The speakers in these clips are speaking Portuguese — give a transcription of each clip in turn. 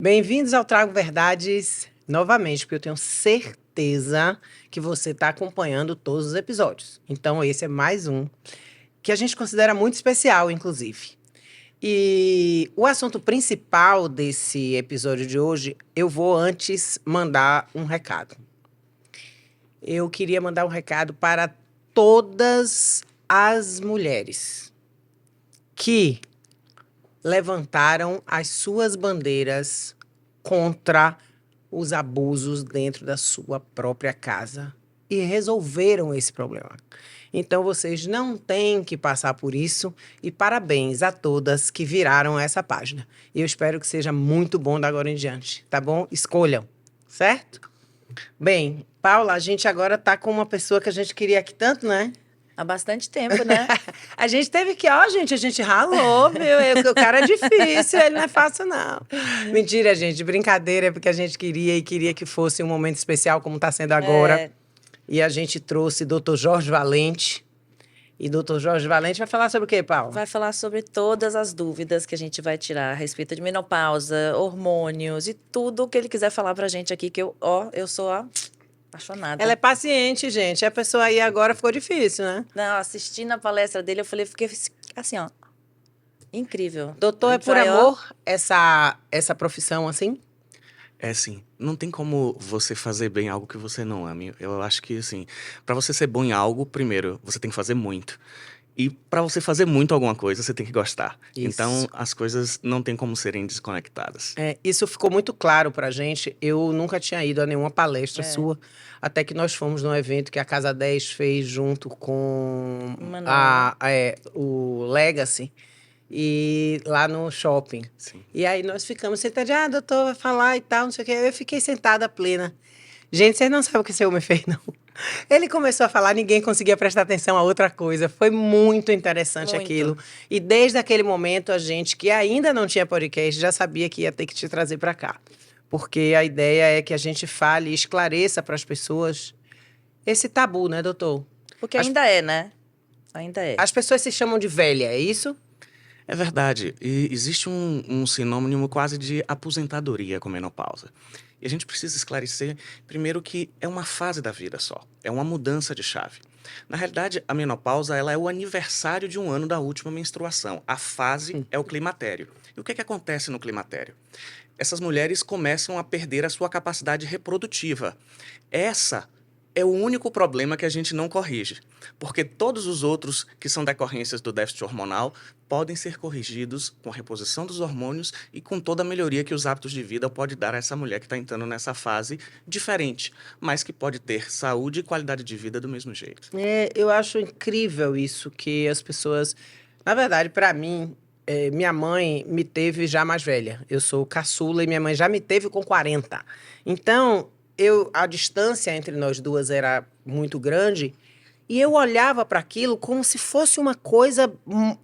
Bem-vindos ao Trago Verdades novamente, porque eu tenho certeza que você está acompanhando todos os episódios. Então, esse é mais um que a gente considera muito especial, inclusive. E o assunto principal desse episódio de hoje, eu vou antes mandar um recado. Eu queria mandar um recado para todas as mulheres que levantaram as suas bandeiras contra os abusos dentro da sua própria casa e resolveram esse problema. Então vocês não têm que passar por isso e parabéns a todas que viraram essa página. E eu espero que seja muito bom da agora em diante, tá bom? Escolham, certo? Bem, Paula, a gente agora tá com uma pessoa que a gente queria aqui tanto, né? Há bastante tempo, né? A gente teve que, ó, gente, a gente ralou, viu? O cara é difícil, ele não é fácil, não. Mentira, gente, brincadeira, é porque a gente queria que fosse um momento especial, como está sendo agora. É, E a gente trouxe Dr. Jorge Valente. E Dr. Jorge Valente vai falar sobre o quê, Paulo? vai falar sobre todas as dúvidas que a gente vai tirar a respeito de menopausa, hormônios e tudo o que ele quiser falar pra gente aqui, que eu sou apaixonada. Ela é paciente, gente. A pessoa aí agora ficou difícil, né? Não, assistindo a palestra dele, fiquei assim, ó, incrível. Doutor, A é gente por vai, ó, amor essa profissão assim? É assim, não tem como você fazer bem algo que você não ame. Eu acho que, assim, pra você ser bom em algo, primeiro, você tem que fazer muito. E pra você fazer muito alguma coisa, você tem que gostar. Isso. Então, as coisas não tem como serem desconectadas. É, isso ficou muito claro pra gente. Eu nunca tinha ido a nenhuma palestra sua, até que nós fomos num evento que a Casa 10 fez junto com Manuela. o Legacy, e lá no shopping. Sim. E aí nós ficamos sentados, doutor, vai falar e tal, não sei o quê. Eu fiquei sentada plena. Gente, vocês não sabem o que esse homem fez, não. Ele começou a falar, ninguém conseguia prestar atenção a outra coisa. Foi muito interessante Muito. aquilo. E desde aquele momento, a gente que ainda não tinha podcast já sabia que ia ter que te trazer para cá. Porque a ideia é que a gente fale e esclareça para as pessoas esse tabu, né, doutor? Porque As- ainda é, né? Ainda é. As pessoas se chamam de velha, é isso? É verdade. E existe um sinônimo quase de aposentadoria com menopausa. E a gente precisa esclarecer, primeiro, que é uma fase da vida só. É uma mudança de chave. Na realidade, a menopausa ela é o aniversário de um ano da última menstruação. A fase é o climatério. E o que acontece no climatério? Essas mulheres começam a perder a sua capacidade reprodutiva. Essa é o único problema que a gente não corrige, porque todos os outros que são decorrências do déficit hormonal podem ser corrigidos com a reposição dos hormônios e com toda a melhoria que os hábitos de vida pode dar a essa mulher que está entrando nessa fase diferente, mas que pode ter saúde e qualidade de vida do mesmo jeito. É, eu acho incrível isso, que as pessoas... Na verdade, para mim, minha mãe me teve já mais velha. Eu sou caçula e minha mãe já me teve com 40. Então, a distância entre nós duas era muito grande e eu olhava para aquilo como se fosse uma coisa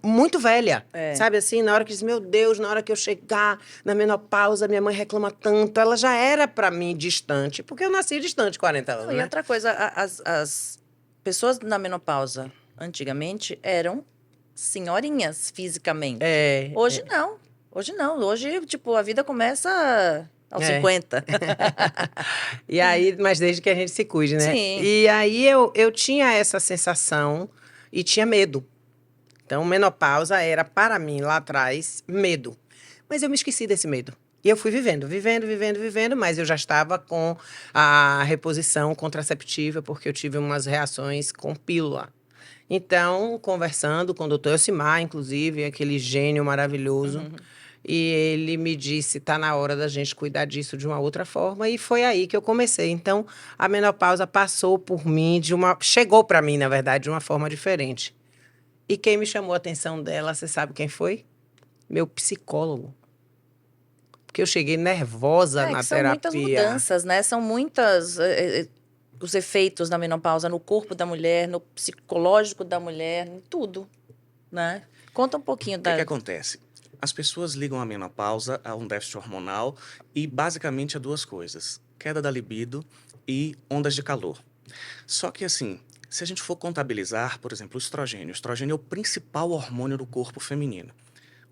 muito velha. É. Sabe assim, na hora que diz, meu Deus, na hora que eu chegar na menopausa, minha mãe reclama tanto. Ela já era para mim distante, porque eu nasci distante 40 anos, Não, e né? outra coisa, as pessoas na menopausa antigamente eram senhorinhas fisicamente. Hoje não. Hoje não. Hoje, tipo, a vida começa aos É. 50. E aí, mas desde que a gente se cuide, né? Sim. E aí eu tinha essa sensação e tinha medo. Então, menopausa era, para mim, lá atrás, medo. Mas eu me esqueci desse medo. E eu fui vivendo, mas eu já estava com a reposição contraceptiva, porque eu tive umas reações com pílula. Então, conversando com o doutor Elcimar, inclusive, aquele gênio maravilhoso, e ele me disse, tá na hora da gente cuidar disso de uma outra forma, e foi aí que eu comecei. Então, a menopausa passou por mim chegou para mim, na verdade, de uma forma diferente. E quem me chamou a atenção dela, você sabe quem foi? Meu psicólogo. Porque eu cheguei nervosa na Que são muitas terapia. mudanças, né? São muitas os efeitos da menopausa no corpo da mulher, no psicológico da mulher, em tudo, né? Conta um pouquinho O da... que acontece? As pessoas ligam a menopausa a um déficit hormonal e basicamente a duas coisas: queda da libido e ondas de calor. Só que assim, se a gente for contabilizar, por exemplo, o estrogênio é o principal hormônio do corpo feminino.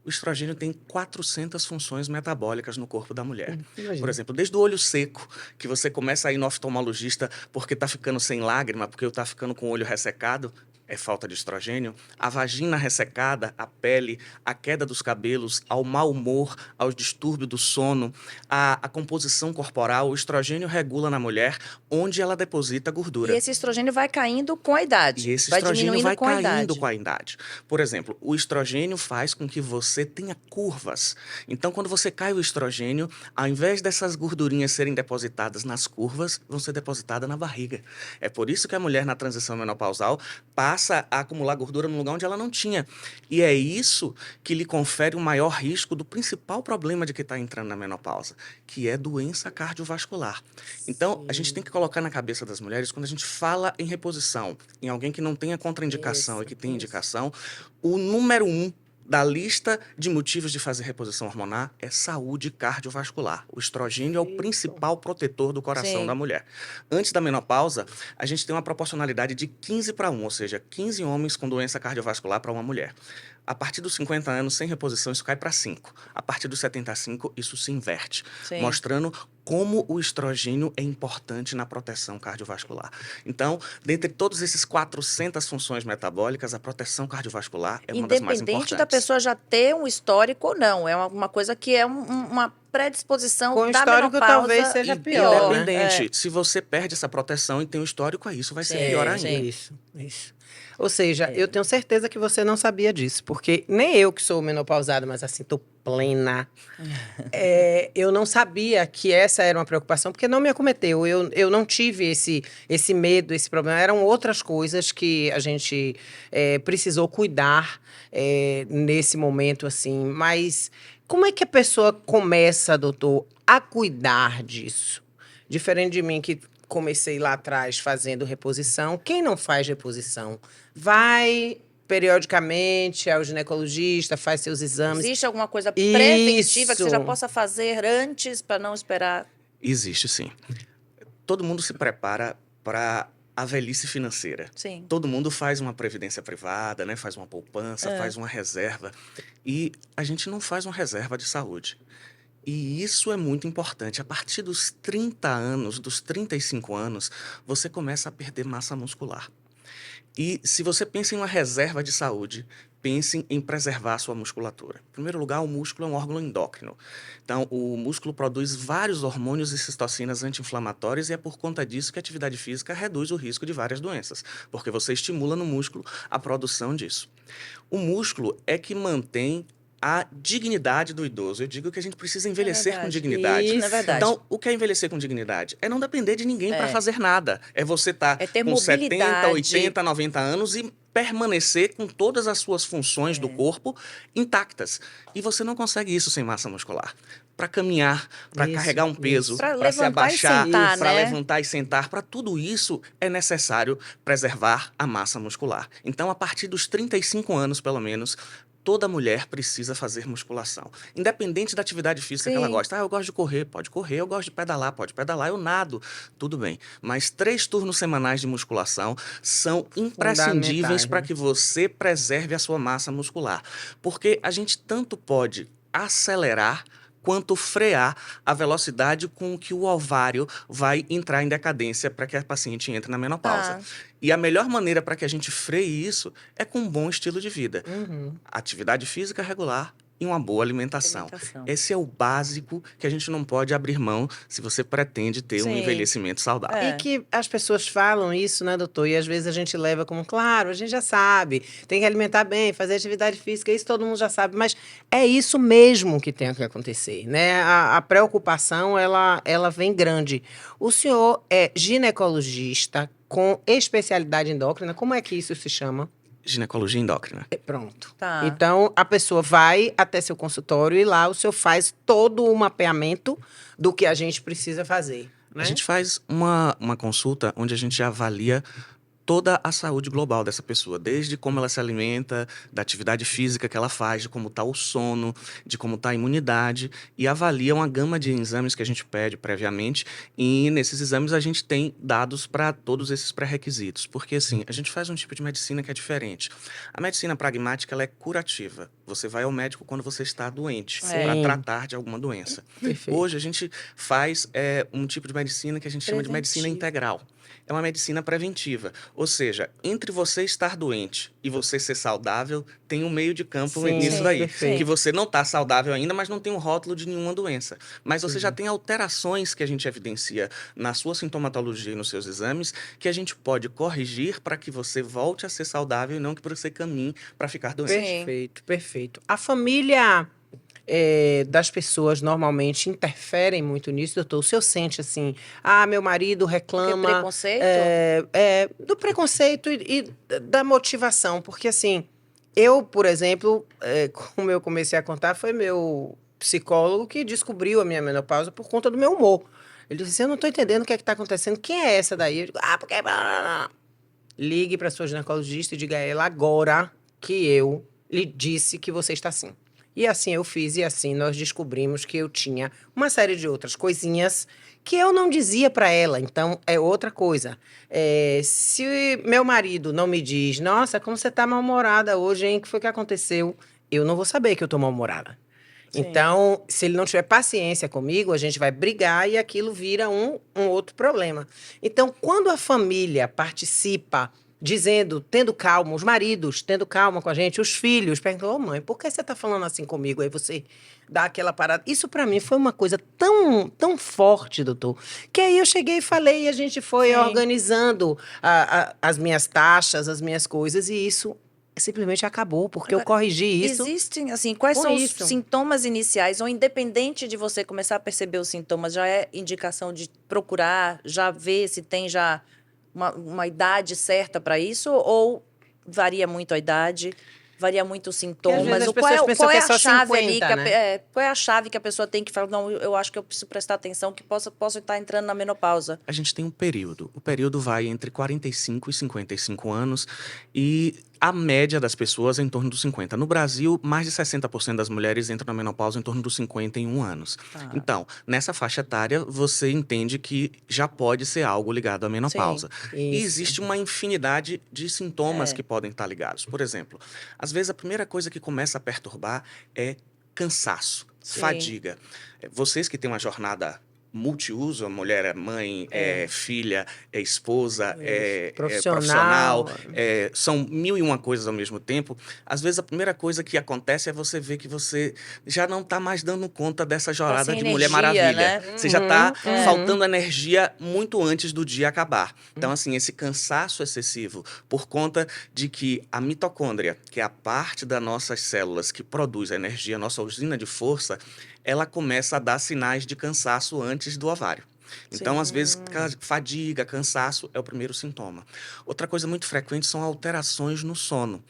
O estrogênio tem 400 funções metabólicas no corpo da mulher. Imagina. Por exemplo, desde o olho seco, que você começa a ir no oftalmologista porque está ficando sem lágrima, porque está ficando com o olho ressecado, é falta de estrogênio. A vagina ressecada, a pele, a queda dos cabelos, ao mau humor, aos distúrbios do sono, a composição corporal, o estrogênio regula na mulher onde ela deposita gordura. E esse estrogênio vai caindo com a idade. E esse vai estrogênio diminuindo vai com a caindo idade. com a idade. Por exemplo, o estrogênio faz com que você tenha curvas. Então, quando você cai o estrogênio, ao invés dessas gordurinhas serem depositadas nas curvas, vão ser depositadas na barriga. É por isso que a mulher na transição menopausal passa a acumular gordura no lugar onde ela não tinha. E é isso que lhe confere o maior risco do principal problema de que está entrando na menopausa, que é doença cardiovascular. Então, a gente tem que colocar na cabeça das mulheres, quando a gente fala em reposição, em alguém que não tenha contraindicação e que tem indicação, o número 1 da lista de motivos de fazer reposição hormonal é saúde cardiovascular. O estrogênio é o principal protetor do coração Sim. da mulher. Antes da menopausa, a gente tem uma proporcionalidade de 15:1, ou seja, 15 homens com doença cardiovascular para uma mulher. A partir dos 50 anos, sem reposição, isso cai para 5. A partir dos 75, isso se inverte, Sim. mostrando como o estrogênio é importante na proteção cardiovascular. Então, dentre todos esses 400 funções metabólicas, a proteção cardiovascular é uma das mais importantes. Independente da pessoa já ter um histórico ou não, é uma coisa que é uma predisposição Com da histórico menopausa. talvez seja pior, né? Independente, se você perde essa proteção e tem um histórico, aí isso vai ser pior ainda. sim. Isso. Ou seja, eu tenho certeza que você não sabia disso, porque nem eu que sou menopausada, mas assim, tô plena, eu não sabia que essa era uma preocupação, porque não me acometeu, eu não tive esse medo, esse problema, eram outras coisas que a gente precisou cuidar nesse momento, assim, mas como é que a pessoa começa, doutor, a cuidar disso? Diferente de mim, que comecei lá atrás fazendo reposição. Quem não faz reposição vai periodicamente ao ginecologista, faz seus exames. Existe alguma coisa preventiva que você já Isso. possa fazer antes para não esperar? Existe, sim. Todo mundo se prepara para a velhice financeira. Sim. Todo mundo faz uma previdência privada, né? Faz uma poupança, faz uma reserva. E a gente não faz uma reserva de saúde. E isso é muito importante. A partir dos 30 anos, dos 35 anos, você começa a perder massa muscular. E se você pensa em uma reserva de saúde, pense em preservar a sua musculatura. Em primeiro lugar, o músculo é um órgão endócrino. Então, o músculo produz vários hormônios e citocinas anti-inflamatórias e é por conta disso que a atividade física reduz o risco de várias doenças, porque você estimula no músculo a produção disso. O músculo é que mantém a dignidade do idoso. Eu digo que a gente precisa envelhecer com dignidade. Isso é verdade. Então, o que é envelhecer com dignidade? É não depender de ninguém para fazer nada. É você estar ter com mobilidade. 70, 80, 90 anos e permanecer com todas as suas funções do corpo intactas. E você não consegue isso sem massa muscular. Para caminhar, para carregar um peso, para se abaixar, para levantar e sentar, para tudo isso é necessário preservar a massa muscular. Então, a partir dos 35 anos, pelo menos, toda mulher precisa fazer musculação. Independente da atividade física que ela gosta. Eu gosto de correr, pode correr. Eu gosto de pedalar, pode pedalar. Eu nado, tudo bem. Mas 3 turnos semanais de musculação são imprescindíveis para que você preserve a sua massa muscular. Porque a gente tanto pode acelerar quanto frear a velocidade com que o ovário vai entrar em decadência para que a paciente entre na menopausa. E a melhor maneira para que a gente freie isso é com um bom estilo de vida. Atividade física regular e uma boa alimentação. Esse é o básico que a gente não pode abrir mão se você pretende ter um envelhecimento saudável. E que as pessoas falam isso, né, doutor? E às vezes a gente leva como, claro, a gente já sabe, tem que alimentar bem, fazer atividade física, isso todo mundo já sabe, mas é isso mesmo que tem que acontecer, né? A preocupação, ela vem grande. O senhor é ginecologista com especialidade endócrina, como é que isso se chama? Ginecologia endócrina. Pronto. Tá. Então, a pessoa vai até seu consultório e lá o senhor faz todo o mapeamento do que a gente precisa fazer, né? A gente faz uma consulta onde a gente avalia toda a saúde global dessa pessoa, desde como ela se alimenta, da atividade física que ela faz, de como está o sono, de como está a imunidade, e avalia uma gama de exames que a gente pede previamente, e nesses exames a gente tem dados para todos esses pré-requisitos, porque assim, a gente faz um tipo de medicina que é diferente. A medicina pragmática, ela é curativa. Você vai ao médico quando você está doente, para tratar de alguma doença. Perfeito. Hoje a gente faz um tipo de medicina que a gente chama de medicina integral. É uma medicina preventiva. Ou seja, entre você estar doente e você ser saudável, tem um meio de campo nisso daí. Perfeito. Que você não está saudável ainda, mas não tem um rótulo de nenhuma doença. Mas você já tem alterações que a gente evidencia na sua sintomatologia e nos seus exames, que a gente pode corrigir para que você volte a ser saudável e não que você caminhe para ficar doente. Perfeito, perfeito. A família das pessoas normalmente interferem muito nisso, doutor? O senhor sente assim, meu marido reclama... Porque preconceito? Do preconceito e da motivação, porque assim, eu, por exemplo, como eu comecei a contar, foi meu psicólogo que descobriu a minha menopausa por conta do meu humor. Ele disse assim, eu não estou entendendo o que está acontecendo, quem é essa daí? Eu digo, porque... Ligue para sua ginecologista e diga a ela agora que eu lhe disse que você está assim. E assim eu fiz, e assim nós descobrimos que eu tinha uma série de outras coisinhas que eu não dizia para ela. Então, é outra coisa. Se meu marido não me diz, nossa, como você tá mal-humorada hoje, hein? O que foi que aconteceu? Eu não vou saber que eu tô mal-humorada. Então, se ele não tiver paciência comigo, a gente vai brigar e aquilo vira um outro problema. Então, quando a família participa dizendo, tendo calma, os maridos tendo calma com a gente, os filhos perguntam, mãe, por que você está falando assim comigo? Aí você dá aquela parada. Isso para mim foi uma coisa tão, tão forte, doutor, que aí eu cheguei e falei e a gente foi organizando as minhas taxas, as minhas coisas, e isso simplesmente acabou, porque eu corrigi isso. Existem, assim, quais são os sintomas iniciais, ou independente de você começar a perceber os sintomas, já é indicação de procurar, já ver se tem já uma idade certa para isso, ou varia muito a idade, varia muito os sintomas? Qual é a chave 50, ali, qual é a chave que a pessoa tem que falar, não, eu acho que eu preciso prestar atenção, que posso estar entrando na menopausa? A gente tem um período. O período vai entre 45 e 55 anos e a média das pessoas é em torno dos 50. No Brasil, mais de 60% das mulheres entram na menopausa em torno dos 51 anos. Então, nessa faixa etária, você entende que já pode ser algo ligado à menopausa. E existe uma infinidade de sintomas que podem estar ligados. Por exemplo, às vezes a primeira coisa que começa a perturbar é cansaço, fadiga. Vocês que têm uma jornada multiuso, a mulher é mãe, é filha, é esposa, é profissional, são 1001 coisas ao mesmo tempo. Às vezes a primeira coisa que acontece é você ver que você já não está mais dando conta dessa jornada de Mulher Maravilha. Né? Você já está faltando energia muito antes do dia acabar. Então, assim, esse cansaço excessivo por conta de que a mitocôndria, que é a parte das nossas células que produz a energia, a nossa usina de força, ela começa a dar sinais de cansaço antes do ovário. Então, às vezes, fadiga, cansaço é o primeiro sintoma. Outra coisa muito frequente são alterações no sono.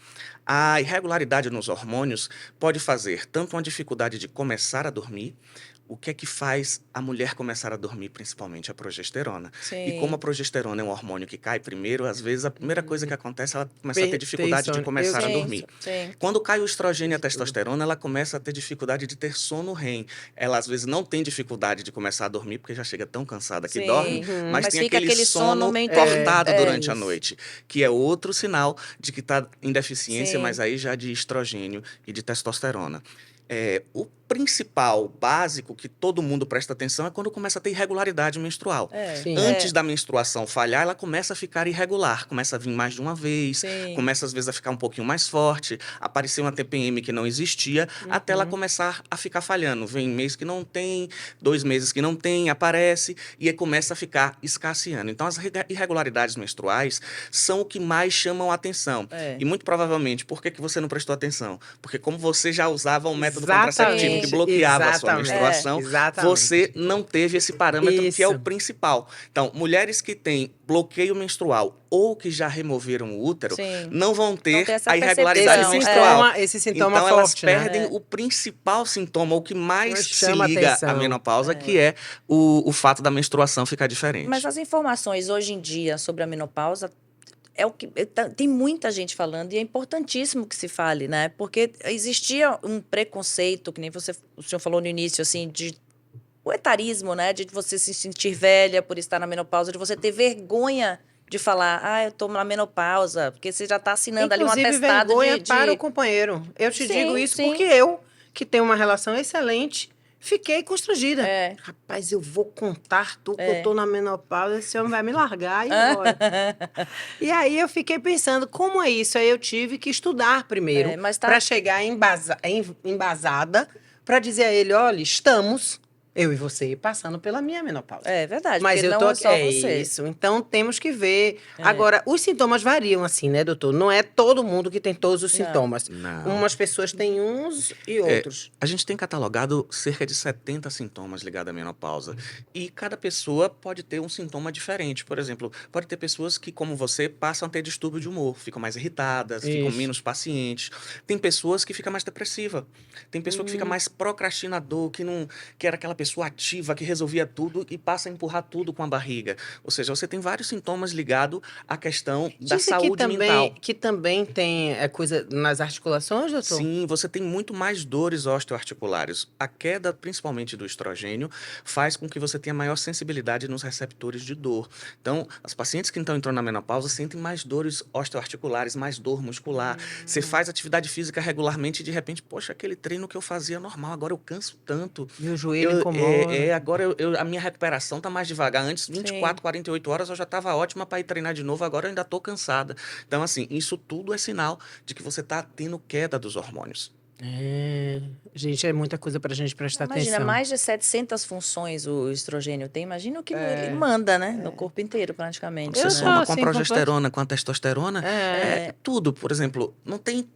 A irregularidade nos hormônios pode fazer tanto uma dificuldade de começar a dormir. O que é que faz a mulher começar a dormir, principalmente? A progesterona. E como a progesterona é um hormônio que cai primeiro, às vezes a primeira coisa que acontece, ela começa a ter dificuldade de começar a dormir. Quando cai o estrogênio e a testosterona, ela começa a ter dificuldade de ter sono REM. Ela, às vezes, não tem dificuldade de começar a dormir, porque já chega tão cansada que dorme, mas tem aquele sono cortado durante a noite, que é outro sinal de que está em deficiência, mas aí já de estrogênio e de testosterona. O principal, básico, que todo mundo presta atenção é quando começa a ter irregularidade menstrual. Antes da menstruação falhar, ela começa a ficar irregular, começa a vir mais de uma vez, começa às vezes a ficar um pouquinho mais forte, aparecer uma TPM que não existia, até ela começar a ficar falhando. Vem mês que não tem, 2 meses que não tem, aparece, e aí começa a ficar escasseando. Então, as irregularidades menstruais são o que mais chamam a atenção. E muito provavelmente, por que você não prestou atenção? Porque como você já usava um método contraceptivo que bloqueava a sua menstruação, você não teve esse parâmetro que é o principal. Então, mulheres que têm bloqueio menstrual ou que já removeram o útero, não vão ter a irregularidade menstrual. Esse sintoma então, forte, elas perdem o principal sintoma, o que mais se liga à menopausa, que é o fato da menstruação ficar diferente. Mas as informações hoje em dia sobre a menopausa é o que tem muita gente falando e é importantíssimo que se fale, né? Porque existia um preconceito, que nem o senhor falou no início, assim, de o etarismo, né? De você se sentir velha por estar na menopausa, de você ter vergonha de falar, eu tô na menopausa, porque você já tá assinando ali um Inclusive, atestado vergonha para o companheiro. Eu te digo Sim, isso porque sim. eu, que tenho uma relação excelente, fiquei constrangida. É. Rapaz, eu vou contar tu que eu É. tô na menopausa, esse homem vai me largar e agora? E aí eu fiquei pensando, como é isso? Aí eu tive que estudar primeiro, Mas para chegar embasada, para dizer a ele, olha, estamos, eu e você, passando pela minha menopausa. É verdade, Mas porque eu tô não é aqui. só É você. isso. Então temos que ver. É. Agora, os sintomas variam, assim, né, doutor? Não é todo mundo que tem todos os Não. sintomas. Não. Umas pessoas têm uns e outros. A gente tem catalogado cerca de 70 sintomas ligados à menopausa. E cada pessoa pode ter um sintoma diferente. Por exemplo, pode ter pessoas que, como você, passam a ter distúrbio de humor, ficam mais irritadas, ficam Isso. menos pacientes. Tem pessoas que ficam mais depressiva. Tem pessoa que fica mais procrastinador, que era aquela pessoa ativa, que resolvia tudo e passa a empurrar tudo com a barriga. Ou seja, você tem vários sintomas ligados à questão da Dizem que saúde mental. também tem coisa nas articulações, doutor? Sim, você tem muito mais dores osteoarticulares. A queda, principalmente do estrogênio, faz com que você tenha maior sensibilidade nos receptores de dor. Então, as pacientes que estão entrando na menopausa sentem mais dores osteoarticulares, mais dor muscular. Você faz atividade física regularmente e, de repente, poxa, aquele treino que eu fazia normal, agora eu canso tanto. E o joelho incomoda. Agora a minha recuperação tá mais devagar. Antes, 24, 48 horas eu já estava ótima para ir treinar de novo, agora eu ainda estou cansada. Então, assim, isso tudo é sinal de que você está tendo queda dos hormônios. Gente, é muita coisa pra gente prestar Imagina, atenção. mais de 700 funções o estrogênio tem. Imagina o que ele manda, né? No corpo inteiro, praticamente. Você Eu né? sou soma com a assim, progesterona, com a testosterona, É. tudo. Por exemplo, não tem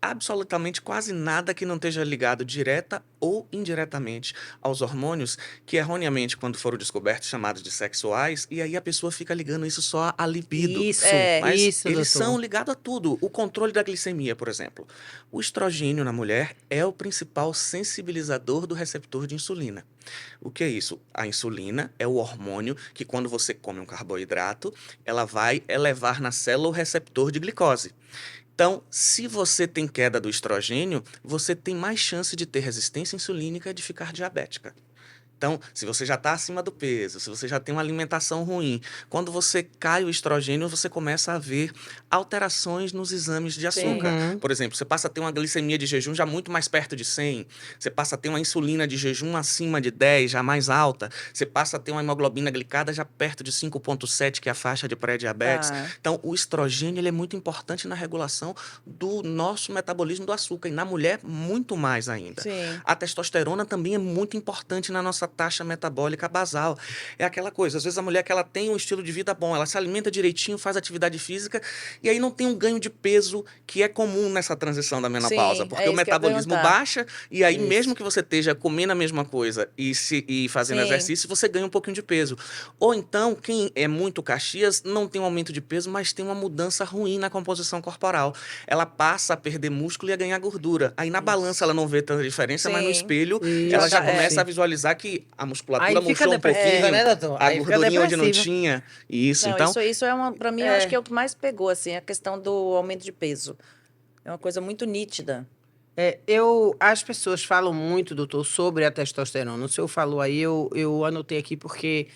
absolutamente quase nada que não esteja ligado direta ou indiretamente aos hormônios que erroneamente, quando foram descobertos, chamados de sexuais, e aí a pessoa fica ligando isso só à libido. Isso, Mas isso, eles doutor. são ligados a tudo. O controle da glicemia, por exemplo. O estrogênio na mulher é o principal sensibilizador do receptor de insulina. O que é isso? A insulina é o hormônio que, quando você come um carboidrato, ela vai elevar na célula o receptor de glicose. Então, se você tem queda do estrogênio, você tem mais chance de ter resistência insulínica e de ficar diabética. Então, se você já está acima do peso, se você já tem uma alimentação ruim, quando você cai o estrogênio, você começa a ver alterações nos exames de açúcar. Por exemplo, você passa a ter uma glicemia de jejum já muito mais perto de 100, você passa a ter uma insulina de jejum acima de 10, já mais alta, você passa a ter uma hemoglobina glicada já perto de 5,7, que é a faixa de pré-diabetes. Então, o estrogênio ele é muito importante na regulação do nosso metabolismo do açúcar, e na mulher, muito mais ainda. Sim. A testosterona também é muito importante na nossa taxa metabólica basal. É aquela coisa, às vezes a mulher que ela tem um estilo de vida bom, ela se alimenta direitinho, faz atividade física, e aí não tem um ganho de peso que é comum nessa transição da menopausa, Sim, porque o isso que eu ia metabolismo perguntar. baixa, e aí mesmo que você esteja comendo a mesma coisa e fazendo Sim. exercício, você ganha um pouquinho de peso. Ou então, quem é muito Caxias, não tem um aumento de peso, mas tem uma mudança ruim na composição corporal. Ela passa a perder músculo e a ganhar gordura. Aí na balança ela não vê tanta diferença, mas no Sim. espelho Isso, ela já é. começa a visualizar que a musculatura Aí fica murchou um depressiva, pouquinho, né, doutor? a Aí fica gordurinha onde não depressiva. tinha. Isso, Não, então... isso é pra mim, eu acho que é o que mais pegou, assim, a questão do aumento de peso. É uma coisa muito nítida. As pessoas falam muito, doutor, sobre a testosterona. O senhor falou aí, eu anotei aqui porque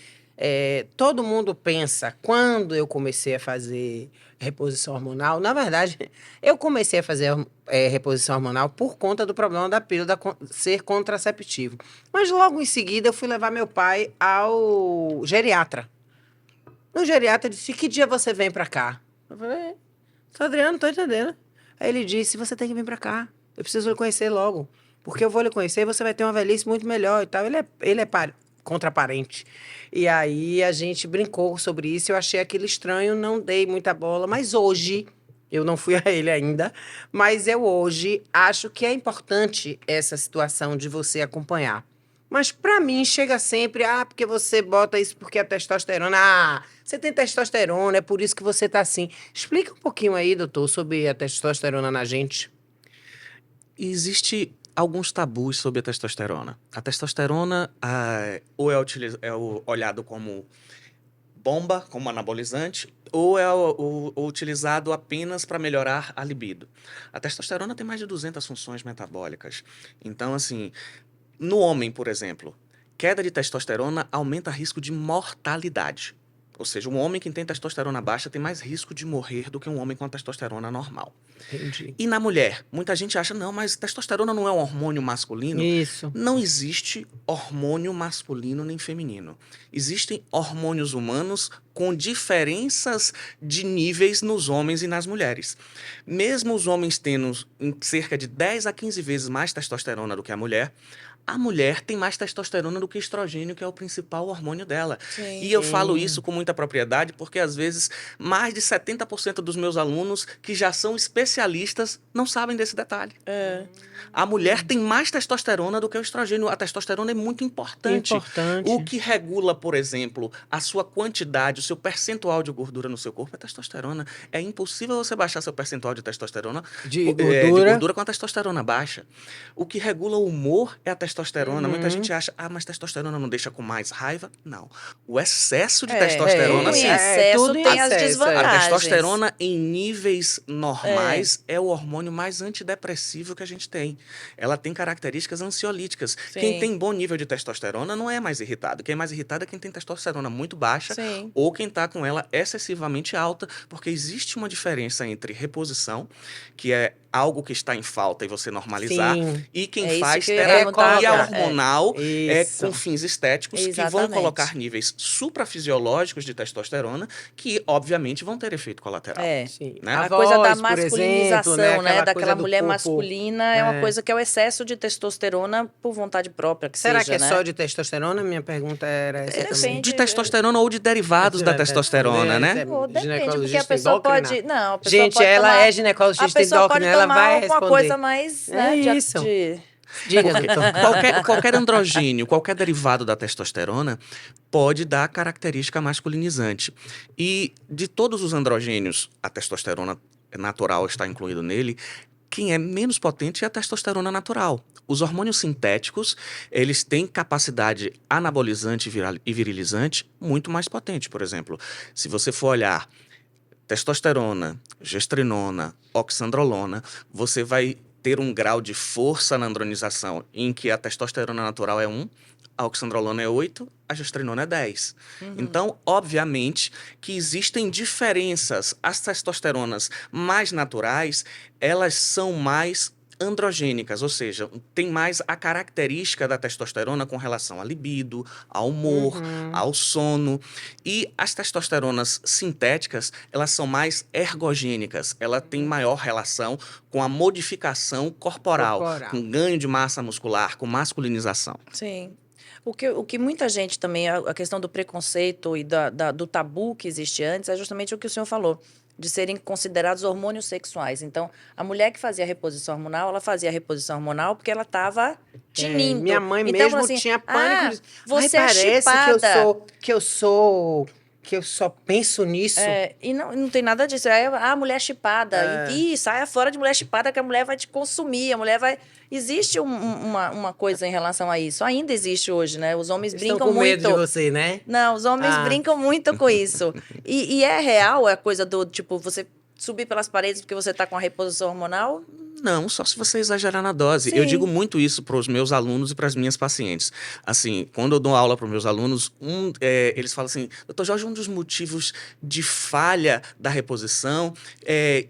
todo mundo pensa, quando eu comecei a fazer reposição hormonal, na verdade, eu comecei a fazer reposição hormonal por conta do problema da pílula ser contraceptivo. Mas logo em seguida eu fui levar meu pai ao geriatra. No geriatra disse, que dia você vem pra cá? Eu falei, seu Adriano, não tô entendendo. Aí ele disse, você tem que vir pra cá. Eu preciso lhe conhecer logo. Porque eu vou lhe conhecer e você vai ter uma velhice muito melhor e tal. Ele é contraparente. E aí a gente brincou sobre isso. Eu achei aquilo estranho, não dei muita bola. Mas hoje, eu não fui a ele ainda, mas eu hoje acho que é importante essa situação de você acompanhar. Mas pra mim chega sempre, porque você bota isso porque a testosterona, você tem testosterona, é por isso que você tá assim. Explica um pouquinho aí, doutor, sobre a testosterona na gente. Existe alguns tabus sobre a testosterona. A testosterona ou é olhado como bomba como anabolizante ou é o utilizado apenas para melhorar a libido. A testosterona tem mais de 200 funções metabólicas. Então, assim, no homem, por exemplo, queda de testosterona aumenta o risco de mortalidade. Ou seja, um homem que tem testosterona baixa tem mais risco de morrer do que um homem com a testosterona normal. Entendi. E na mulher, muita gente acha, não, mas testosterona não é um hormônio masculino. Isso. Não existe hormônio masculino nem feminino. Existem hormônios humanos com diferenças de níveis nos homens e nas mulheres. Mesmo os homens tendo cerca de 10 a 15 vezes mais testosterona do que a mulher tem mais testosterona do que estrogênio, que é o principal hormônio dela. Sim. E eu falo isso com muita propriedade, porque às vezes mais de 70% dos meus alunos que já são especialistas não sabem desse detalhe. A mulher tem mais testosterona do que o estrogênio. A testosterona é muito importante. O que regula, por exemplo, a sua quantidade, o seu percentual de gordura no seu corpo é testosterona. É impossível você baixar seu percentual de testosterona De de gordura com a testosterona baixa. O que regula o humor é a testosterona. Muita gente acha, mas testosterona não deixa com mais raiva? Não. O excesso de testosterona, Em sim. excesso tudo em tem as excesso, desvantagens. A testosterona em níveis normais é o hormônio mais antidepressivo que a gente tem. Ela tem características ansiolíticas. Sim. Quem tem bom nível de testosterona não é mais irritado. Quem é mais irritado é quem tem testosterona muito baixa Sim. ou quem está com ela excessivamente alta, porque existe uma diferença entre reposição, que é algo que está em falta e você normalizar, Sim. e quem É isso faz que eu ia terapia perguntar. hormonal Isso. com fins estéticos que vão Exatamente. colocar níveis suprafisiológicos de testosterona que, obviamente, vão ter efeito colateral. Sim. Né? A A coisa da voz, por masculinização, exemplo, né? aquela Daquela coisa do mulher corpo. masculina é uma coisa que é o excesso de testosterona por vontade própria, que Será seja, que é né? só de testosterona? Minha pergunta era essa também. Depende. De testosterona ou de derivados da testosterona, né? Pô, depende, porque a Ginecologista pessoa endócrina? pode... Não, a pessoa Gente, pode ela tomar... é ginecologista A pessoa pode endócrina, ela tomar vai alguma responder. coisa mais, né? É isso. Diga, Porque doutor. qualquer androgênio, qualquer derivado da testosterona pode dar característica masculinizante. E de todos os androgênios, a testosterona natural está incluído nele, quem é menos potente é a testosterona natural. Os hormônios sintéticos, eles têm capacidade anabolizante e virilizante muito mais potente. Por exemplo, se você for olhar testosterona, gestrinona, oxandrolona, você vai ter um grau de força na andronização em que a testosterona natural é 1, a oxandrolona é 8, a gestrinona é 10. Então, obviamente, que existem diferenças. As testosteronas mais naturais, elas são mais androgênicas, ou seja, tem mais a característica da testosterona com relação à libido, ao humor, ao sono. E as testosteronas sintéticas, elas são mais ergogênicas. Ela tem maior relação com a modificação corporal, com ganho de massa muscular, com masculinização. Sim. O que muita gente também, a questão do preconceito e do tabu que existe antes, é justamente o que o senhor falou, de serem considerados hormônios sexuais. Então, a mulher que fazia reposição hormonal, ela fazia reposição hormonal porque ela estava tinindo. Minha mãe então, mesmo assim, tinha pânico. Você parece é chipada. que eu só penso nisso. E não tem nada disso. É a mulher chipada. E saia fora de mulher chipada que a mulher vai te consumir. A mulher vai... Existe uma coisa em relação a isso. Ainda existe hoje, né? Os homens brincam com medo muito. de você, né? Não, os homens brincam muito com isso. E é real a coisa do, tipo, você subir pelas paredes porque você tá com a reposição hormonal? Não, só se você exagerar na dose. Sim. Eu digo muito isso para os meus alunos e para as minhas pacientes. Assim, quando eu dou aula para os meus alunos, eles falam assim, doutor Jorge, um dos motivos de falha da reposição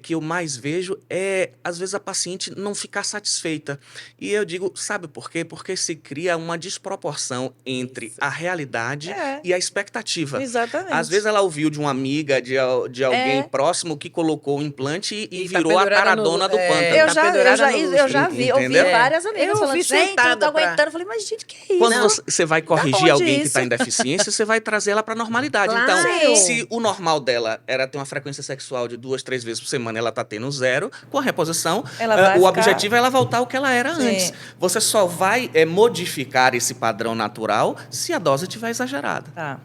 que eu mais vejo é, às vezes, a paciente não ficar satisfeita. E eu digo, sabe por quê? Porque se cria uma desproporção entre a realidade e a expectativa. Exatamente. Às vezes ela ouviu de uma amiga, de alguém próximo que colocou o implante e tá virou a caradona do pântano. Eu já vi, ouvi várias amigas Eu falando, vi gente, não tô sentada aguentando. Eu falei, mas gente, que é isso? Quando você vai corrigir onde alguém que isso? está em deficiência, você vai trazer ela para normalidade. Claro. Então, se o normal dela era ter uma frequência sexual de 2, 3 vezes por semana, ela tá tendo 0, com a reposição, o objetivo é ela voltar ao que ela era antes. Você só vai modificar esse padrão natural se a dose estiver exagerada. Tá.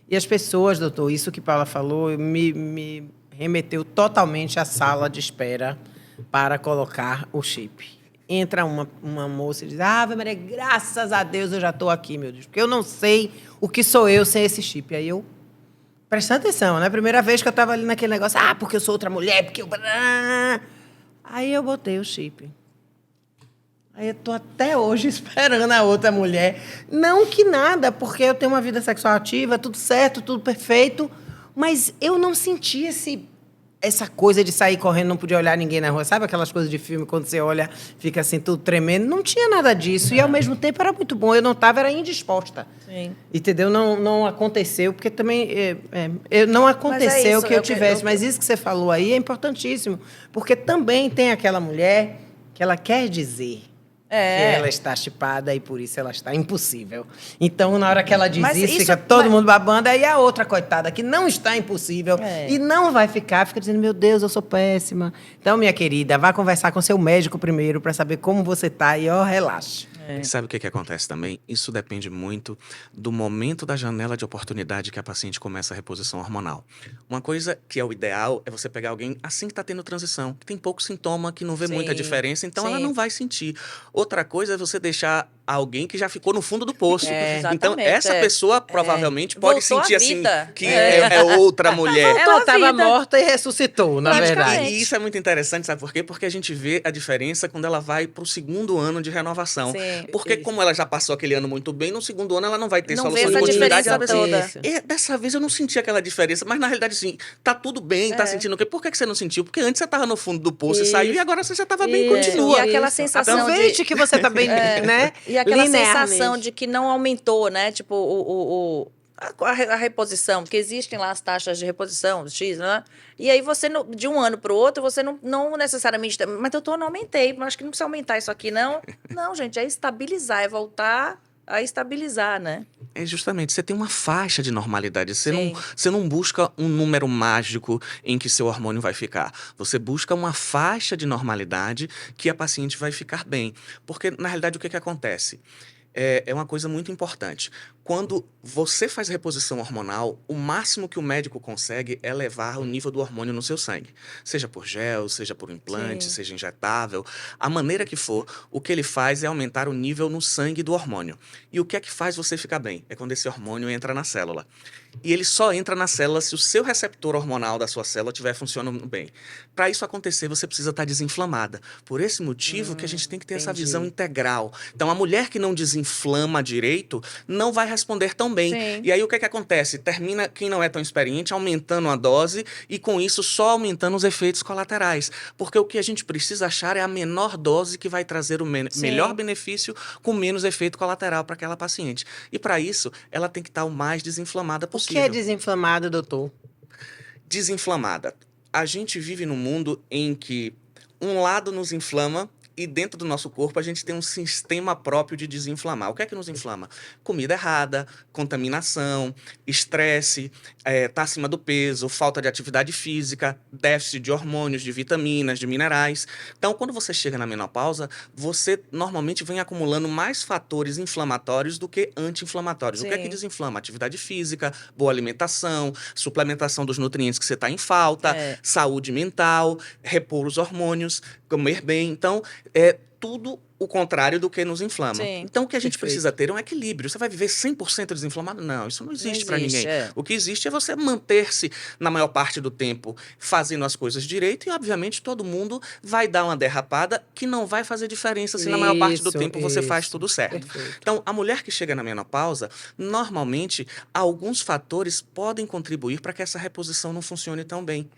E as pessoas, doutor, isso que Paula falou, me remeteu totalmente à sala de espera para colocar o chip. Entra uma moça e diz, Ave Maria, graças a Deus eu já estou aqui, meu Deus, porque eu não sei o que sou eu sem esse chip. Aí eu Prestando atenção, né? Primeira vez que eu tava ali naquele negócio, porque eu sou outra mulher, porque eu... Aí eu botei o chip. Aí eu tô até hoje esperando a outra mulher. Não que nada, porque eu tenho uma vida sexual ativa, tudo certo, tudo perfeito, mas eu não senti essa coisa de sair correndo, não podia olhar ninguém na rua. Sabe aquelas coisas de filme, quando você olha, fica assim, tudo tremendo? Não tinha nada disso. E, ao mesmo tempo, era muito bom. Eu não estava, era indisposta. Sim. Entendeu? Não aconteceu, porque também... não aconteceu que eu tivesse. Mas isso que você falou aí é importantíssimo. Porque também tem aquela mulher que ela quer dizer... que ela está chipada e por isso ela está impossível. Então, na hora que ela diz isso, fica todo mundo babando. Aí a outra, coitada, que não está impossível e não vai ficar, fica dizendo, meu Deus, eu sou péssima. Então, minha querida, vá conversar com seu médico primeiro para saber como você está e, relaxe. E sabe o que acontece também? Isso depende muito do momento da janela de oportunidade que a paciente começa a reposição hormonal. Uma coisa que é o ideal é você pegar alguém assim que está tendo transição, que tem pouco sintoma, que não vê muita diferença, então ela não vai sentir. Outra coisa é você deixar alguém que já ficou no fundo do poço. Então, essa pessoa provavelmente pode sentir assim que é outra mulher. Ela estava morta e ressuscitou, na verdade. E isso é muito interessante, sabe por quê? Porque a gente vê a diferença quando ela vai para o segundo ano de renovação. Sim. Porque como ela já passou aquele ano muito bem, no segundo ano ela não vai ter não solução vê de essa continuidade. diferença toda. E dessa vez eu não senti aquela diferença, mas na realidade assim, tá tudo bem, tá sentindo o quê? Por que você não sentiu? Porque antes você tava no fundo do poço e saiu, e agora você já tava bem e continua. E aquela sensação Aproveite que você tá bem, né? E aquela sensação de que não aumentou, né? Tipo, a reposição, porque existem lá as taxas de reposição, X, né? E aí você, de um ano para o outro, você não necessariamente... Mas eu não aumentei, mas acho que não precisa aumentar isso aqui, não. Não, gente, é estabilizar, é voltar a estabilizar, né? É justamente, você tem uma faixa de normalidade, você não busca um número mágico em que seu hormônio vai ficar. Você busca uma faixa de normalidade que a paciente vai ficar bem. Porque, na realidade, o que acontece? É uma coisa muito importante. Quando você faz reposição hormonal, o máximo que o médico consegue é levar o nível do hormônio no seu sangue. Seja por gel, seja por implante, seja injetável. A maneira que for, o que ele faz é aumentar o nível no sangue do hormônio. E o que é que faz você ficar bem? É quando esse hormônio entra na célula. E ele só entra na célula se o seu receptor hormonal da sua célula estiver funcionando bem. Para isso acontecer, você precisa estar desinflamada. Por esse motivo que a gente tem que ter essa visão integral. Então, a mulher que não desinflama direito não vai responder tão bem. Sim. E aí, o que acontece? Termina, quem não é tão experiente, aumentando a dose e, com isso, só aumentando os efeitos colaterais. Porque o que a gente precisa achar é a menor dose que vai trazer o melhor benefício com menos efeito colateral para aquela paciente. E, para isso, ela tem que estar o mais desinflamada possível. O que é desinflamado, doutor? Desinflamada. A gente vive num mundo em que um lado nos inflama e dentro do nosso corpo a gente tem um sistema próprio de desinflamar. O que é que nos inflama? Comida errada, contaminação, estresse, tá acima do peso, falta de atividade física, déficit de hormônios, de vitaminas, de minerais. Então, quando você chega na menopausa, você normalmente vem acumulando mais fatores inflamatórios do que anti-inflamatórios. O que é que desinflama? Atividade física, boa alimentação, suplementação dos nutrientes que você está em falta, saúde mental, repor os hormônios, comer bem. Então, é tudo o contrário do que nos inflama. Então, o que a gente precisa ter é um equilíbrio. Você vai viver 100% desinflamado? Não, isso não existe para ninguém. O que existe é você manter-se, na maior parte do tempo, fazendo as coisas direito e, obviamente, todo mundo vai dar uma derrapada que não vai fazer diferença se na maior parte do tempo você faz tudo certo. Perfeito. Então, a mulher que chega na menopausa, normalmente, alguns fatores podem contribuir para que essa reposição não funcione tão bem.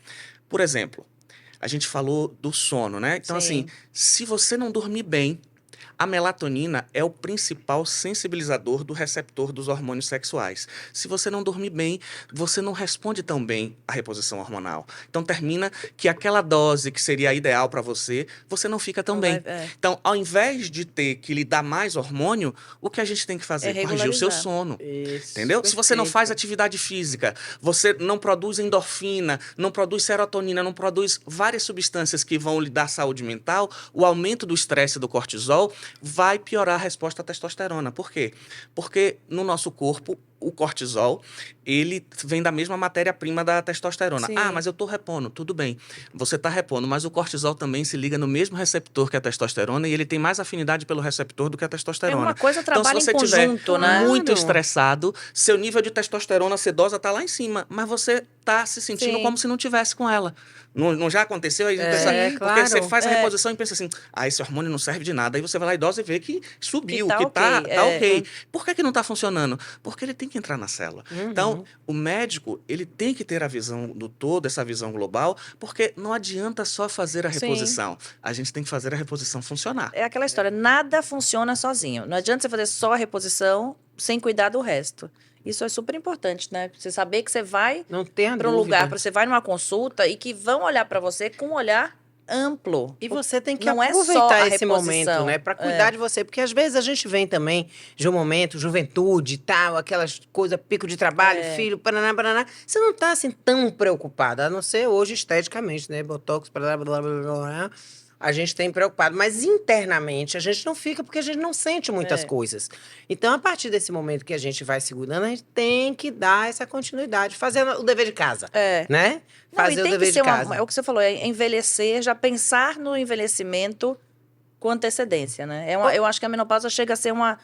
Por exemplo, a gente falou do sono, né? Então, assim, se você não dormir bem, a melatonina é o principal sensibilizador do receptor dos hormônios sexuais. Se você não dormir bem, você não responde tão bem à reposição hormonal. Então, termina que aquela dose que seria ideal para você, você não fica tão bem. Então, ao invés de ter que lhe dar mais hormônio, o que a gente tem que fazer? Corrigir o seu sono. Isso, entendeu? Se você não faz atividade física, você não produz endorfina, não produz serotonina, não produz várias substâncias que vão lhe dar saúde mental, o aumento do estresse e do cortisol vai piorar a resposta à testosterona. Por quê? Porque no nosso corpo, o cortisol, ele vem da mesma matéria-prima da testosterona. Sim. Ah, mas eu tô repondo. Tudo bem. Você tá repondo, mas o cortisol também se liga no mesmo receptor que a testosterona e ele tem mais afinidade pelo receptor do que a É testosterona. uma coisa Então, se trabalha você em conjunto, tiver né? muito Claro. estressado, seu nível de testosterona sedosa tá lá em cima, mas você tá se sentindo Sim. como se não tivesse com ela. Não já aconteceu? Aí a gente pensa, É, porque você claro. faz a reposição e pensa assim, esse hormônio não serve de nada. Aí você vai lá e dosa e vê que subiu, Que tá que tá, ok, tá ok. Por que não tá funcionando? Porque ele tem que entrar na célula. Então, o médico, ele tem que ter a visão do todo, essa visão global, porque não adianta só fazer a Sim. reposição. A gente tem que fazer a reposição funcionar. É aquela história, nada funciona sozinho. Não adianta você fazer só a reposição sem cuidar do resto. Isso é super importante, né? Você saber que você vai Não tenha para um dúvida. lugar, você vai numa consulta e que vão olhar para você com um olhar amplo. E você tem que Não é só aproveitar a esse momento, reposição. né? Pra cuidar de você. Porque às vezes a gente vem também de um momento, juventude e tal, aquelas coisas, pico de trabalho, filho, paraná, paraná. Você não tá assim tão preocupada, a não ser hoje esteticamente, né? Botox, blá, blá, blá, blá, blá. A gente tem preocupado, mas internamente a gente não fica porque a gente não sente muitas coisas. Então, a partir desse momento que a gente vai segurando, a gente tem que dar essa continuidade, fazer o dever de casa, né? Não, Fazer e o tem dever que de ser casa. é o que você falou, é envelhecer, já pensar no envelhecimento com antecedência, né? Eu acho que a menopausa chega a ser uma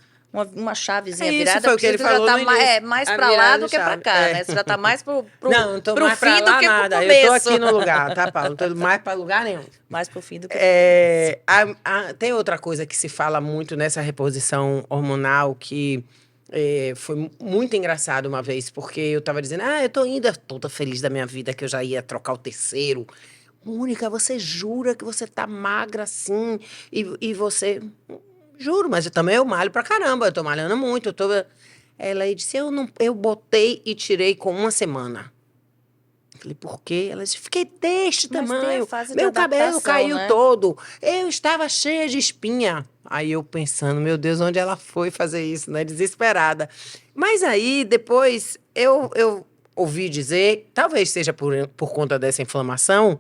chavezinha Isso virada, foi o que porque ele você já falou tá no início. mais A pra lá virada do de que pra chave. cá, É. né? Você já tá mais pro Não tô pro mais pra fim lá do que nada. pro Eu tô começo. aqui no lugar, tá, Paulo? Não tô mais pra lugar nenhum. Mais pro fim do que pro começo. Tem outra coisa que se fala muito nessa reposição hormonal que foi muito engraçado uma vez, porque eu tava dizendo, eu tô indo toda feliz da minha vida que eu já ia trocar o terceiro. Mônica, você jura que você tá magra assim? E você... Juro, mas eu malho pra caramba, eu tô malhando muito, eu tô... Ela aí disse, eu botei e tirei com uma semana. Eu falei, por quê? Ela disse, fiquei deste Mas tem a tamanho, fase de meu cabelo adaptação, caiu né? todo, eu estava cheia de espinha. Aí eu pensando, meu Deus, onde ela foi fazer isso, né? Desesperada. Mas aí, depois, eu ouvi dizer, talvez seja por conta dessa inflamação,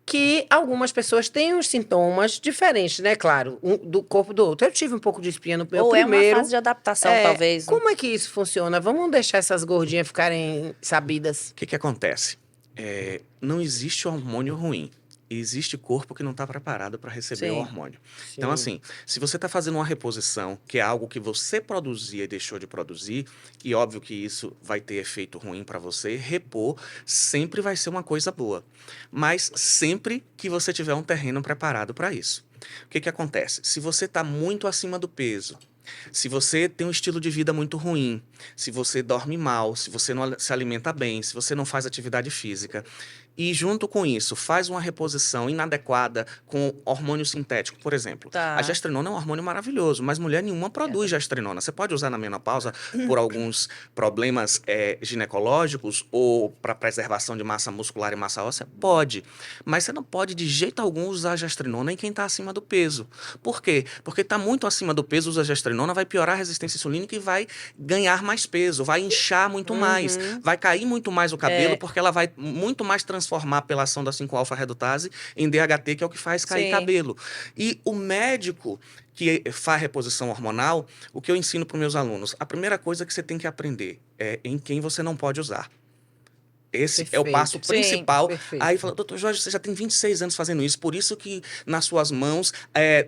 que algumas pessoas têm uns sintomas diferentes, né? Claro, do corpo do outro. Eu tive um pouco de espinha no meu Ou primeiro. é uma fase de adaptação, talvez. Como é que isso funciona? Vamos deixar essas gordinhas ficarem sabidas. O que acontece? Não existe hormônio ruim. Existe corpo que não está preparado para receber o Sim. hormônio. Então, Sim. assim, se você está fazendo uma reposição, que é algo que você produzia e deixou de produzir, e óbvio que isso vai ter efeito ruim para você, repor sempre vai ser uma coisa boa. Mas sempre que você tiver um terreno preparado para isso. O que acontece? Se você está muito acima do peso, se você tem um estilo de vida muito ruim, se você dorme mal, se você não se alimenta bem, se você não faz atividade física, e junto com isso faz uma reposição inadequada com hormônio sintético, por exemplo. Tá. A gestrinona é um hormônio maravilhoso, mas mulher nenhuma produz gestrinona. Você pode usar na menopausa por alguns problemas ginecológicos ou para preservação de massa muscular e massa óssea? Pode. Mas você não pode de jeito algum usar gestrinona em quem está acima do peso. Por quê? Porque está muito acima do peso, usa gestrinona, vai piorar a resistência insulínica e vai ganhar mais peso, vai inchar muito mais, vai cair muito mais o cabelo, porque ela vai muito mais transformar pela ação da 5-alfa-redutase em DHT, que é o que faz cair Sim. cabelo. E o médico que faz reposição hormonal, o que eu ensino para os meus alunos, a primeira coisa que você tem que aprender é em quem você não pode usar. Esse é o passo Perfeito. principal. Perfeito. Aí fala, doutor Jorge, você já tem 26 anos fazendo isso, por isso que nas suas mãos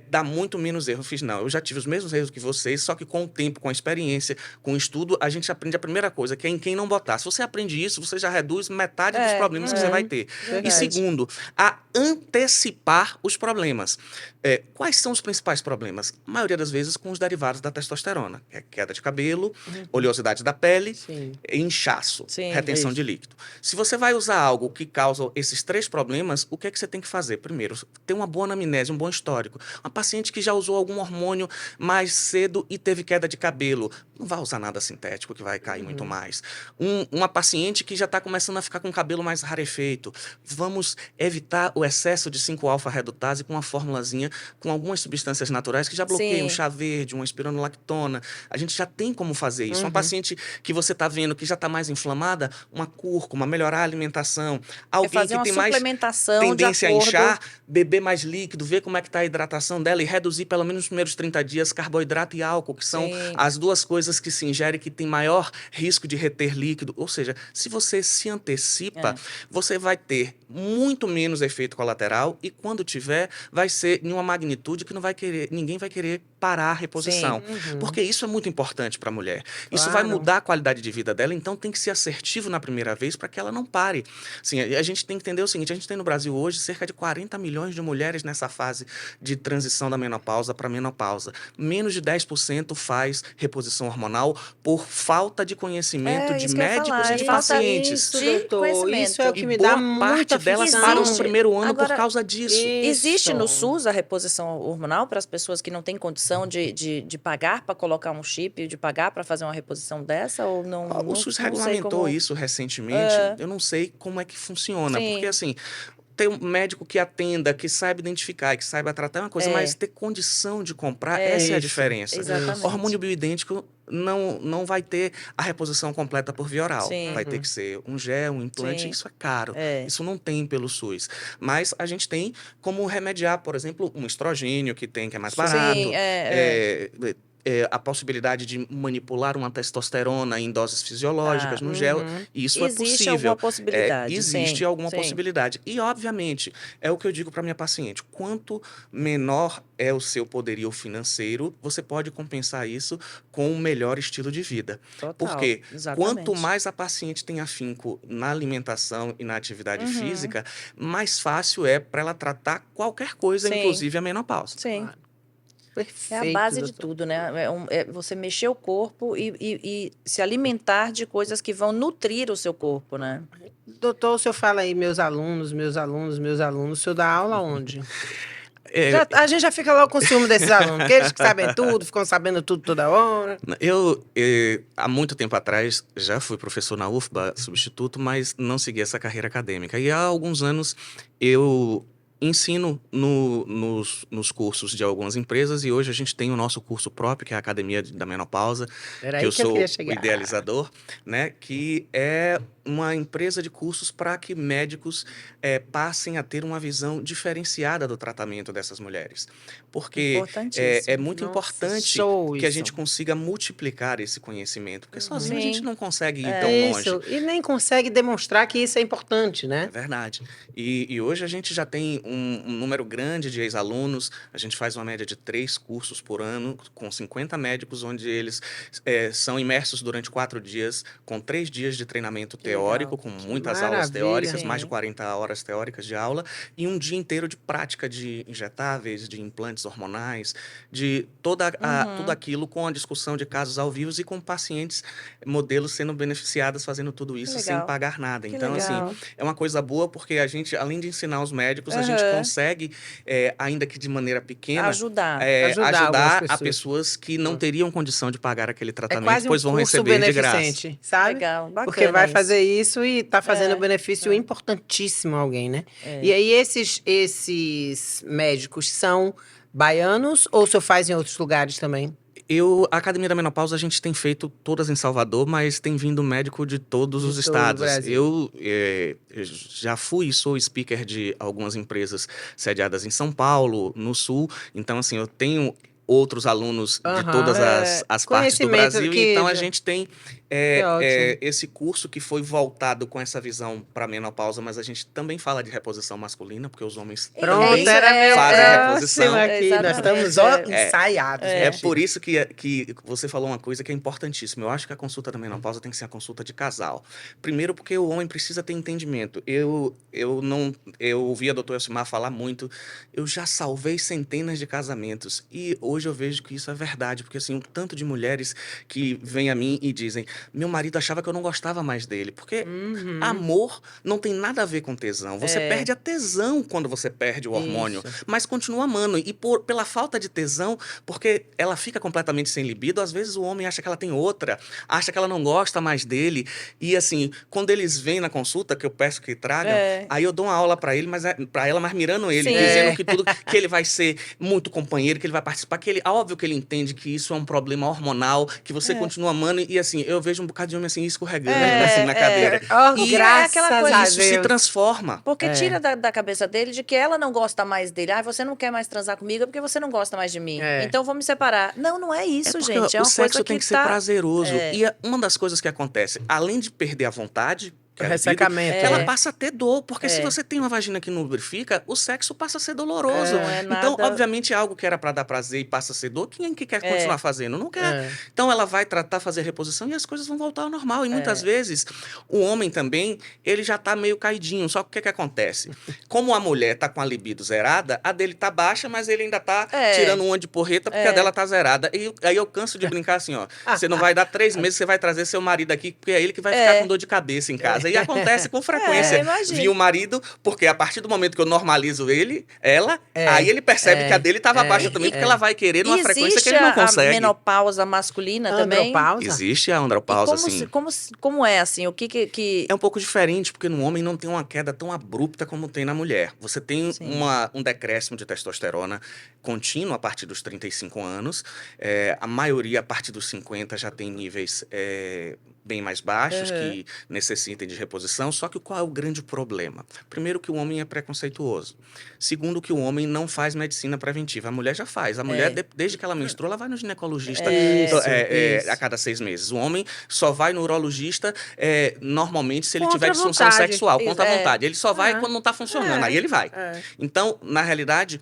dá muito menos erro. Eu fiz, não, eu já tive os mesmos erros que vocês, só que com o tempo, com a experiência, com o estudo, a gente aprende a primeira coisa, que é em quem não botar. Se você aprende isso, você já reduz metade dos problemas que você vai ter. Verdade. E segundo, a antecipar os problemas. Quais são os principais problemas? A maioria das vezes com os derivados da testosterona, que é queda de cabelo, oleosidade da pele, Sim. inchaço, Sim, retenção de líquido. Se você vai usar algo que causa esses 3 problemas, o que é que você tem que fazer? Primeiro, ter uma boa anamnese, um bom histórico. Uma paciente que já usou algum hormônio mais cedo e teve queda de cabelo, não vai usar nada sintético que vai cair muito mais. Uma paciente que já está começando a ficar com o cabelo mais rarefeito, vamos evitar o excesso de 5-alfa-redutase com uma formulazinha com algumas substâncias naturais que já bloqueiam, Sim. chá verde, uma espironolactona. A gente já tem como fazer isso. Uma paciente que você está vendo que já está mais inflamada, uma cúrcuma, forma, melhorar a alimentação. Alguém fazer que uma tem mais suplementação tendência de a acordo... inchar, beber mais líquido, ver como é que está a hidratação dela e reduzir pelo menos nos primeiros 30 dias carboidrato e álcool, que são Sim. as duas coisas que se ingerem que tem maior risco de reter líquido. Ou seja, se você se antecipa, você vai ter muito menos efeito colateral e quando tiver, vai ser em uma magnitude que ninguém vai querer parar a reposição. Porque isso é muito importante para a mulher. Isso vai mudar a qualidade de vida dela, então tem que ser assertivo na primeira vez para que ela não pare. Assim, a gente tem que entender o seguinte, a gente tem no Brasil hoje cerca de 40 milhões de mulheres nessa fase de transição da menopausa para menopausa. Menos de 10% faz reposição hormonal por falta de conhecimento de isso que eu ia médicos falar, e de falta pacientes. Isso, de doutor, conhecimento. isso é o que E me dá boa parte muita delas aflição. param no primeiro ano Agora, por causa disso. Existe no Isso. SUS a reposição hormonal para as pessoas que não têm condição de pagar para colocar um chip, de pagar para fazer uma reposição dessa? Ou não? O SUS não sei regulamentou como... isso recentemente. Eu não sei como é que funciona, Sim. porque assim, ter um médico que atenda, que saiba identificar, que saiba tratar é uma coisa, mas ter condição de comprar, essa é a Isso, diferença. exatamente. Hormônio bioidêntico não vai ter a reposição completa por via oral. Sim. Vai ter que ser um gel, um implante, Sim. isso é caro. É. Isso não tem pelo SUS. Mas a gente tem como remediar, por exemplo, um estrogênio que tem, que é mais barato. Sim, A possibilidade de manipular uma testosterona em doses fisiológicas no gel, isso é possível. Existe alguma possibilidade. Existe sim, alguma sim. possibilidade. E, obviamente, é o que eu digo para minha paciente, quanto menor é o seu poderio financeiro, você pode compensar isso com um melhor estilo de vida. Total, Porque exatamente. quanto mais a paciente tem afinco na alimentação e na atividade física, mais fácil é para ela tratar qualquer coisa, Sim. inclusive a menopausa. Sim. Perfeito, É a base de doutor. tudo, né? É você mexer o corpo e se alimentar de coisas que vão nutrir o seu corpo, né? Doutor, o senhor fala aí, meus alunos, meus alunos, meus alunos, o senhor dá aula onde? A gente já fica logo com ciúme desses alunos, porque eles que sabem tudo, ficam sabendo tudo toda hora. Eu, há muito tempo atrás, já fui professor na UFBA, substituto, mas não segui essa carreira acadêmica. E há alguns anos eu ensino nos cursos de algumas empresas e hoje a gente tem o nosso curso próprio, que é a Academia da Menopausa, Era que aí eu que eu sou queria o chegar. idealizador, né? Que é uma empresa de cursos para que médicos passem a ter uma visão diferenciada do tratamento dessas mulheres. Porque Importantíssimo. é muito Nossa, importante show que a isso. gente consiga multiplicar esse conhecimento, porque sozinho a Sim. gente não consegue ir tão longe. Isso, e nem consegue demonstrar que isso é importante, É né? verdade. E hoje a gente já tem um número grande de ex-alunos, a gente faz uma média de 3 cursos por ano, com 50 médicos, onde eles são imersos durante 4 dias, com 3 dias de treinamento teórico, com muitas aulas maravilha. teóricas, mais de Sim. 40 horas teóricas de aula, e um dia inteiro de prática de injetáveis, de implantes hormonais, de tudo aquilo com a discussão de casos ao vivo e com pacientes, modelos sendo beneficiadas fazendo tudo isso sem legal. pagar nada. Que Então, assim, legal. é uma coisa boa porque a gente, além de ensinar os médicos, a gente consegue, ainda que de maneira pequena, Ajudar. Ajudar algumas ajudar a pessoas. pessoas que não teriam condição de pagar aquele É tratamento, quase um pois vão curso receber de graça. beneficente, sabe? Legal, bacana Porque vai isso. fazer isso e tá fazendo um benefício é. importantíssimo a alguém, né? É. E aí, esses médicos são baianos ou o senhor faz em outros lugares também? A Academia da Menopausa, a gente tem feito todas em Salvador, mas tem vindo médico de todos De os todo o estados. Brasil. Eu já fui e sou speaker de algumas empresas sediadas em São Paulo, no Sul. Então, assim, eu tenho outros alunos de todas as partes do Conhecimento Brasil. que Então, a já- gente tem Que ótimo. esse curso que foi voltado com essa visão para menopausa, mas a gente também fala de reposição masculina, porque os homens Pronto, também era meu fazem próximo reposição. aqui. Nós Exatamente, estamos ó, é. ensaiados. É gente. por isso que você falou uma coisa que é importantíssima. Eu acho que a consulta da menopausa tem que ser a consulta de casal. Primeiro, porque o homem precisa ter entendimento. Eu ouvi a doutora Elcimar falar muito. Eu já salvei centenas de casamentos. E hoje eu vejo que isso é verdade. Porque, assim, um tanto de mulheres que vêm a mim e dizem: meu marido achava que eu não gostava mais dele. Porque amor não tem nada a ver com tesão. Você perde a tesão quando você perde o hormônio. Isso. Mas continua amando. E pela falta de tesão, porque ela fica completamente sem libido, às vezes o homem acha que ela tem outra, acha que ela não gosta mais dele. E assim, quando eles vêm na consulta, que eu peço que tragam, aí eu dou uma aula pra ele, para ela, mas mirando ele, Sim. dizendo que tudo que ele vai ser muito companheiro, que ele vai participar, óbvio que ele entende que isso é um problema hormonal, que você continua amando, e assim, eu vejo um bocado de homem assim, escorregando, assim, na cadeira. Oh, E graças aquela coisa, a isso se Deus. transforma. Porque tira da cabeça dele de que ela não gosta mais dele. Ah, você não quer mais transar comigo porque você não gosta mais de mim. Então vou me separar. Não, não é isso, Porque gente. É o uma sexo coisa tem que que ser tá... prazeroso. E uma das coisas que acontece, além de perder a vontade, que O é a libido, ressecamento. ela passa a ter dor. Porque se É. você tem uma vagina que não lubrifica, o sexo passa a ser doloroso. Não é Então, nada... obviamente, algo que era para dar prazer e passa a ser dor, quem é que quer continuar fazendo? Não quer. Então, ela vai tratar, fazer reposição e as coisas vão voltar ao normal. E muitas vezes, o homem também, ele já tá meio caidinho. Só que o que acontece? Como a mulher tá com a libido zerada, a dele tá baixa, mas ele ainda tá tirando uma de porreta porque a dela tá zerada. E aí eu canso de brincar assim, ó. Você não vai dar 3 meses, você vai trazer seu marido aqui, porque é ele que vai ficar com dor de cabeça em casa. E acontece com frequência. imagino. Vi o marido, porque a partir do momento que eu normalizo ela, aí ele percebe que a dele estava baixa também, porque ela vai querer numa frequência que ele não consegue. Existe a menopausa masculina também? Andropausa? Existe a andropausa, E sim. como é, assim? O que... É um pouco diferente, porque no homem não tem uma queda tão abrupta como tem na mulher. Você tem um decréscimo de testosterona contínuo a partir dos 35 anos. A maioria, a partir dos 50, já tem níveis bem mais baixos, que necessitem de reposição. Só que qual é o grande problema? Primeiro, que o homem é preconceituoso. Segundo, que o homem não faz medicina preventiva. A mulher já faz. A mulher, desde que ela menstrua, ela vai no ginecologista a cada 6 meses. O homem só vai no urologista, normalmente, se ele tiver disfunção sexual, contra a vontade. Ele só vai quando não está funcionando. Aí ele vai. Então, na realidade,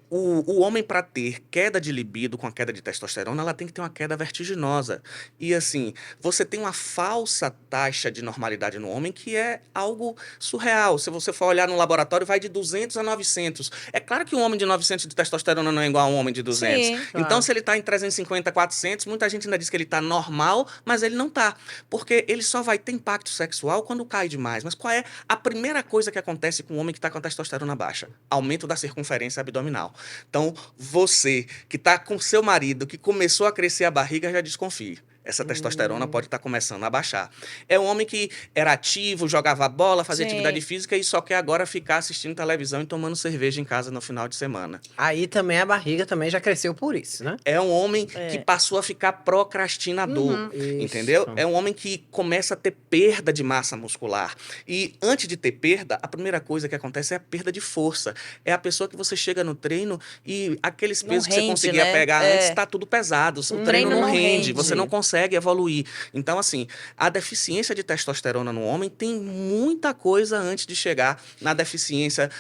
o homem, para ter queda de libido com a queda de testosterona, ela tem que ter uma queda vertiginosa. E, assim, você tem uma falsa taxa de normalidade no homem que é algo surreal. Se você for olhar no laboratório, vai de 200 a 900. É claro que um homem de 900 de testosterona não é igual a um homem de 200. Sim, então, claro. se ele está em 350, 400, muita gente ainda diz que ele está normal, mas ele não está. Porque ele só vai ter impacto sexual quando cai demais. Mas qual é a primeira coisa que acontece com um homem que está com a testosterona baixa? Aumento da circunferência abdominal. Então, você que está com seu marido, que começou a crescer a barriga, já desconfie. Essa testosterona pode estar começando a baixar. É um homem que era ativo, jogava bola, fazia atividade física e só quer agora ficar assistindo televisão e tomando cerveja em casa no final de semana. Aí também a barriga também já cresceu por isso, né? É um homem que passou a ficar procrastinador, entendeu? Isso. É um homem que começa a ter perda de massa muscular. E antes de ter perda, a primeira coisa que acontece é a perda de força. É a pessoa que você chega no treino e aqueles pesos que você conseguia pegar antes, está tudo pesado. O treino não rende, você não consegue evoluir. Então, assim, a deficiência de testosterona no homem tem muita coisa antes de chegar na deficiência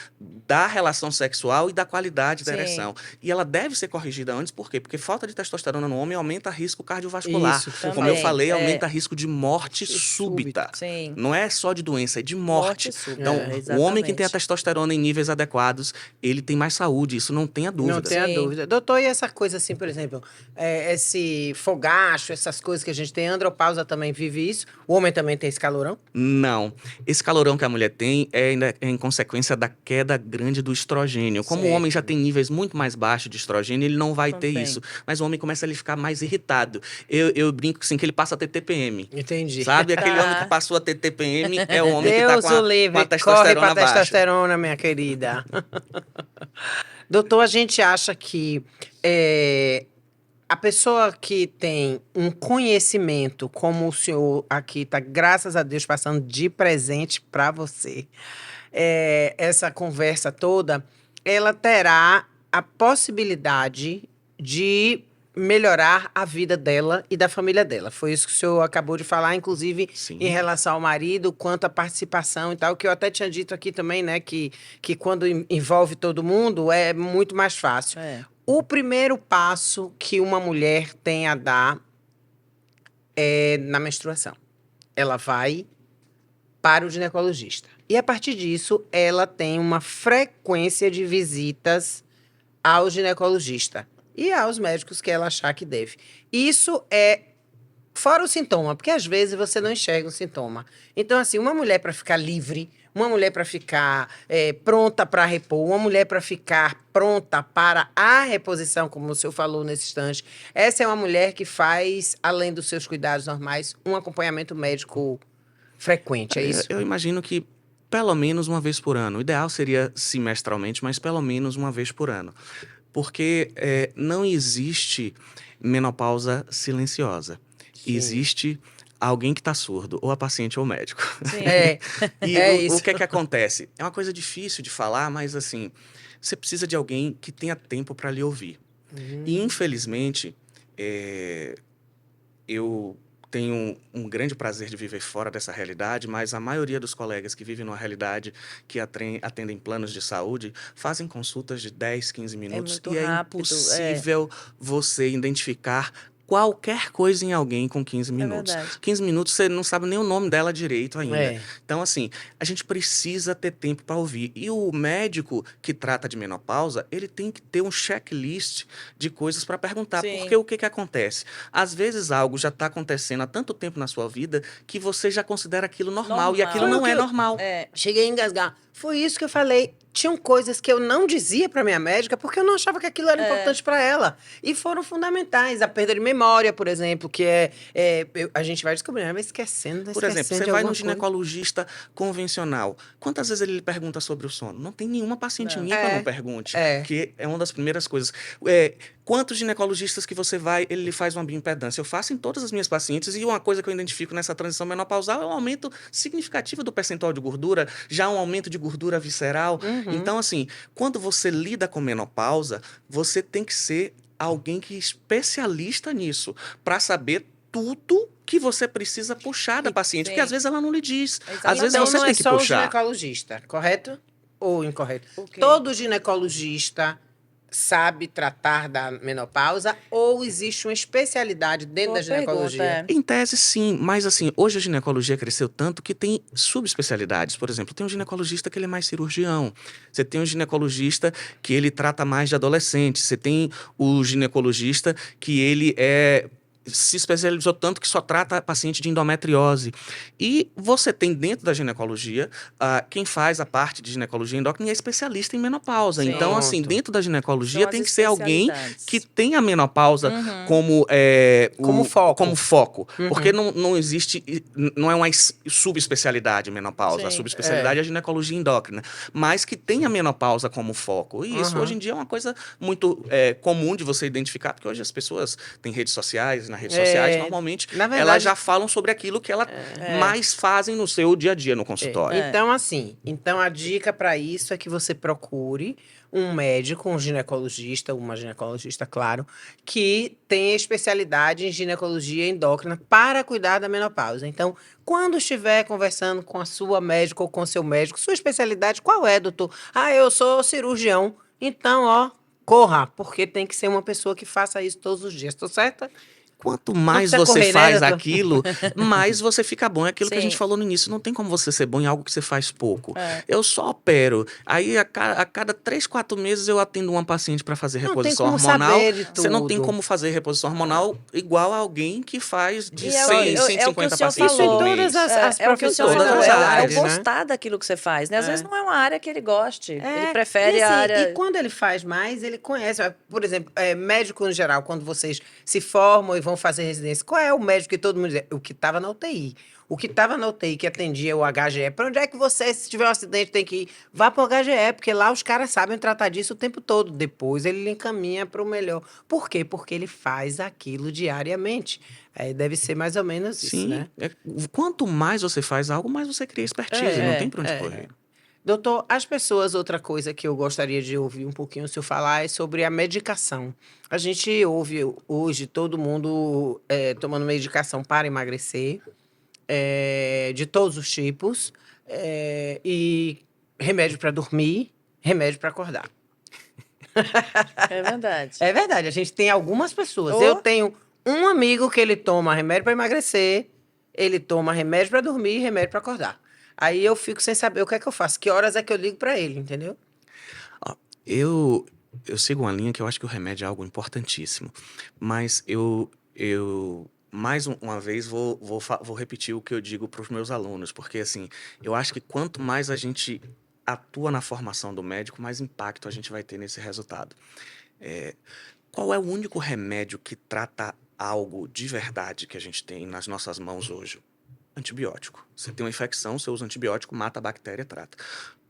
da relação sexual e da qualidade da ereção. E ela deve ser corrigida antes, por quê? Porque falta de testosterona no homem aumenta risco cardiovascular. Isso, como eu falei, aumenta risco de morte súbita. Sim. Não é só de doença, é de morte. Súbita. Então, o homem que tem a testosterona em níveis adequados, ele tem mais saúde, isso não tenha dúvida. Não tenha dúvida. Doutor, e essa coisa assim, por exemplo, esse fogacho, essas coisas que a gente tem, andropausa também vive isso? O homem também tem esse calorão? Não. Esse calorão que a mulher tem é em consequência da queda grande do estrogênio. Como o homem já tem níveis muito mais baixos de estrogênio, ele não vai ter isso. Mas o homem começa a ficar mais irritado. Eu brinco assim, que ele passa a ter TPM. Entendi. Sabe? Aquele homem que passou a ter TPM é o homem Deus que tá o livre, com a testosterona corre pra baixa. testosterona, minha querida. Doutor, a gente acha que a pessoa que tem um conhecimento, como o senhor aqui está, graças a Deus, passando de presente para você, essa conversa toda, ela terá a possibilidade de melhorar a vida dela e da família dela. Foi isso que o senhor acabou de falar, inclusive em relação ao marido, quanto à participação e tal, que eu até tinha dito aqui também, né, que quando envolve todo mundo é muito mais fácil. O primeiro passo que uma mulher tem a dar é na menstruação. Ela vai para o ginecologista. E a partir disso, ela tem uma frequência de visitas ao ginecologista e aos médicos que ela achar que deve. Isso é fora o sintoma, porque às vezes você não enxerga o sintoma. Então, assim, uma mulher para ficar livre, uma mulher para ficar pronta para repor, uma mulher para ficar pronta para a reposição, como o senhor falou nesse instante, essa é uma mulher que faz, além dos seus cuidados normais, um acompanhamento médico frequente, é isso? Eu imagino que pelo menos uma vez por ano. O ideal seria semestralmente, mas pelo menos uma vez por ano. Porque não existe menopausa silenciosa. Sim. Existe alguém que está surdo, ou a paciente ou o médico. Sim. E isso. o que é que acontece? É uma coisa difícil de falar, mas assim, você precisa de alguém que tenha tempo para lhe ouvir. E infelizmente, eu tenho um grande prazer de viver fora dessa realidade, mas a maioria dos colegas que vivem numa realidade que atendem planos de saúde fazem consultas de 10, 15 minutos muito e é rápido, impossível você identificar qualquer coisa em alguém com 15 É minutos. verdade. 15 minutos você não sabe nem o nome dela direito ainda. É. Então, assim, a gente precisa ter tempo para ouvir. E o médico que trata de menopausa, ele tem que ter um checklist de coisas para perguntar. Sim. Porque o que que acontece? Às vezes algo já está acontecendo há tanto tempo na sua vida que você já considera aquilo normal, e aquilo Foi o não que é eu- normal. Cheguei a engasgar. Foi isso que eu falei. Tinham coisas que eu não dizia para minha médica porque eu não achava que aquilo era importante para ela. E foram fundamentais. A perda de memória, por exemplo, que a gente vai descobrindo, vai esquecendo, Por exemplo, você de vai alguma num coisa. ginecologista convencional. Quantas vezes ele lhe pergunta sobre o sono? Não tem nenhuma paciente Não. minha que eu não pergunte. É. Que é uma das primeiras coisas. Quantos ginecologistas que você vai, ele lhe faz uma bioimpedância? Eu faço em todas as minhas pacientes, e uma coisa que eu identifico nessa transição menopausal é um aumento significativo do percentual de gordura, já um aumento de gordura visceral. Então, assim, quando você lida com menopausa, você tem que ser alguém que é especialista nisso, para saber tudo que você precisa puxar da paciente, porque sim. às vezes ela não lhe diz. Exatamente. Às vezes Então você não tem é que só o puxar. ginecologista, correto? Ou incorreto? O quê? Todo ginecologista sabe tratar da menopausa ou existe uma especialidade dentro Boa da ginecologia? pergunta, Em tese, sim, mas assim, hoje a ginecologia cresceu tanto que tem subespecialidades. Por exemplo, tem um ginecologista que ele é mais cirurgião. Você tem um ginecologista que ele trata mais de adolescentes. Você tem o ginecologista que ele se especializou tanto que só trata paciente de endometriose. E você tem dentro da ginecologia, quem faz a parte de ginecologia endócrina é especialista em menopausa. Sim. Então, assim, Pronto. dentro da ginecologia São as tem que ser alguém especialidades. que tenha a menopausa como, Como foco. como foco. Porque não existe, não é uma subespecialidade menopausa. A Sim. subespecialidade é a ginecologia endócrina. Mas que tenha a menopausa como foco. E isso hoje em dia é uma coisa muito comum de você identificar, porque hoje as pessoas têm redes sociais, nas redes sociais, normalmente na verdade- elas já falam sobre aquilo que elas mais fazem no seu dia a dia no consultório. Então, assim, a dica para isso é que você procure um médico, um ginecologista, uma ginecologista, claro, que tenha especialidade em ginecologia endócrina para cuidar da menopausa. Então, quando estiver conversando com a sua médica ou com o seu médico, sua especialidade qual é, doutor? Eu sou cirurgião. Então, corra, porque tem que ser uma pessoa que faça isso todos os dias. Tô certa? Quanto mais precisa você correr, né, faz doutor? aquilo, mais você fica bom. É aquilo que a Sim. gente falou no início. Não tem como você ser bom em algo que você faz pouco. Eu só opero. Aí, a cada 3, 4 meses, eu atendo uma paciente para fazer Não tem reposição como hormonal. saber de Você não tem tudo. como fazer reposição hormonal igual a alguém que faz de E 100, é o que o 150 senhor pacientes falou. todo Todas mês. as É o que o senhor Todas falou, as é áreas, o né? gostar daquilo que você faz, né? Às vezes não é uma área que ele goste. Ele É, prefere e, assim, a área. E quando ele faz mais, ele conhece. Por exemplo, médico no geral, quando vocês se formam e vão fazer residência, qual é o médico que todo mundo diz? O que estava na UTI. O que estava na UTI, que atendia o HGE. Para onde é que você, se tiver um acidente, tem que ir? Vá para o HGE, porque lá os caras sabem tratar disso o tempo todo. Depois ele lhe encaminha para o melhor. Por quê? Porque ele faz aquilo diariamente. Deve ser mais ou menos isso, Sim, né? quanto mais você faz algo, mais você cria expertise, não tem pra onde correr. Doutor, as pessoas, outra coisa que eu gostaria de ouvir um pouquinho o senhor falar é sobre a medicação. A gente ouve hoje todo mundo tomando medicação para emagrecer, de todos os tipos, e remédio para dormir, remédio para acordar. É verdade. É verdade, a gente tem algumas pessoas. Oh. Eu tenho um amigo que ele toma remédio para emagrecer, ele toma remédio para dormir e remédio para acordar. Aí eu fico sem saber o que é que eu faço, que horas é que eu ligo para ele, entendeu? Eu sigo uma linha que eu acho que o remédio é algo importantíssimo, mas eu mais uma vez vou repetir o que eu digo para os meus alunos, porque assim, eu acho que quanto mais a gente atua na formação do médico, mais impacto a gente vai ter nesse resultado. Qual é o único remédio que trata algo de verdade que a gente tem nas nossas mãos hoje? Antibiótico. Você tem uma infecção, você usa antibiótico, mata a bactéria, trata.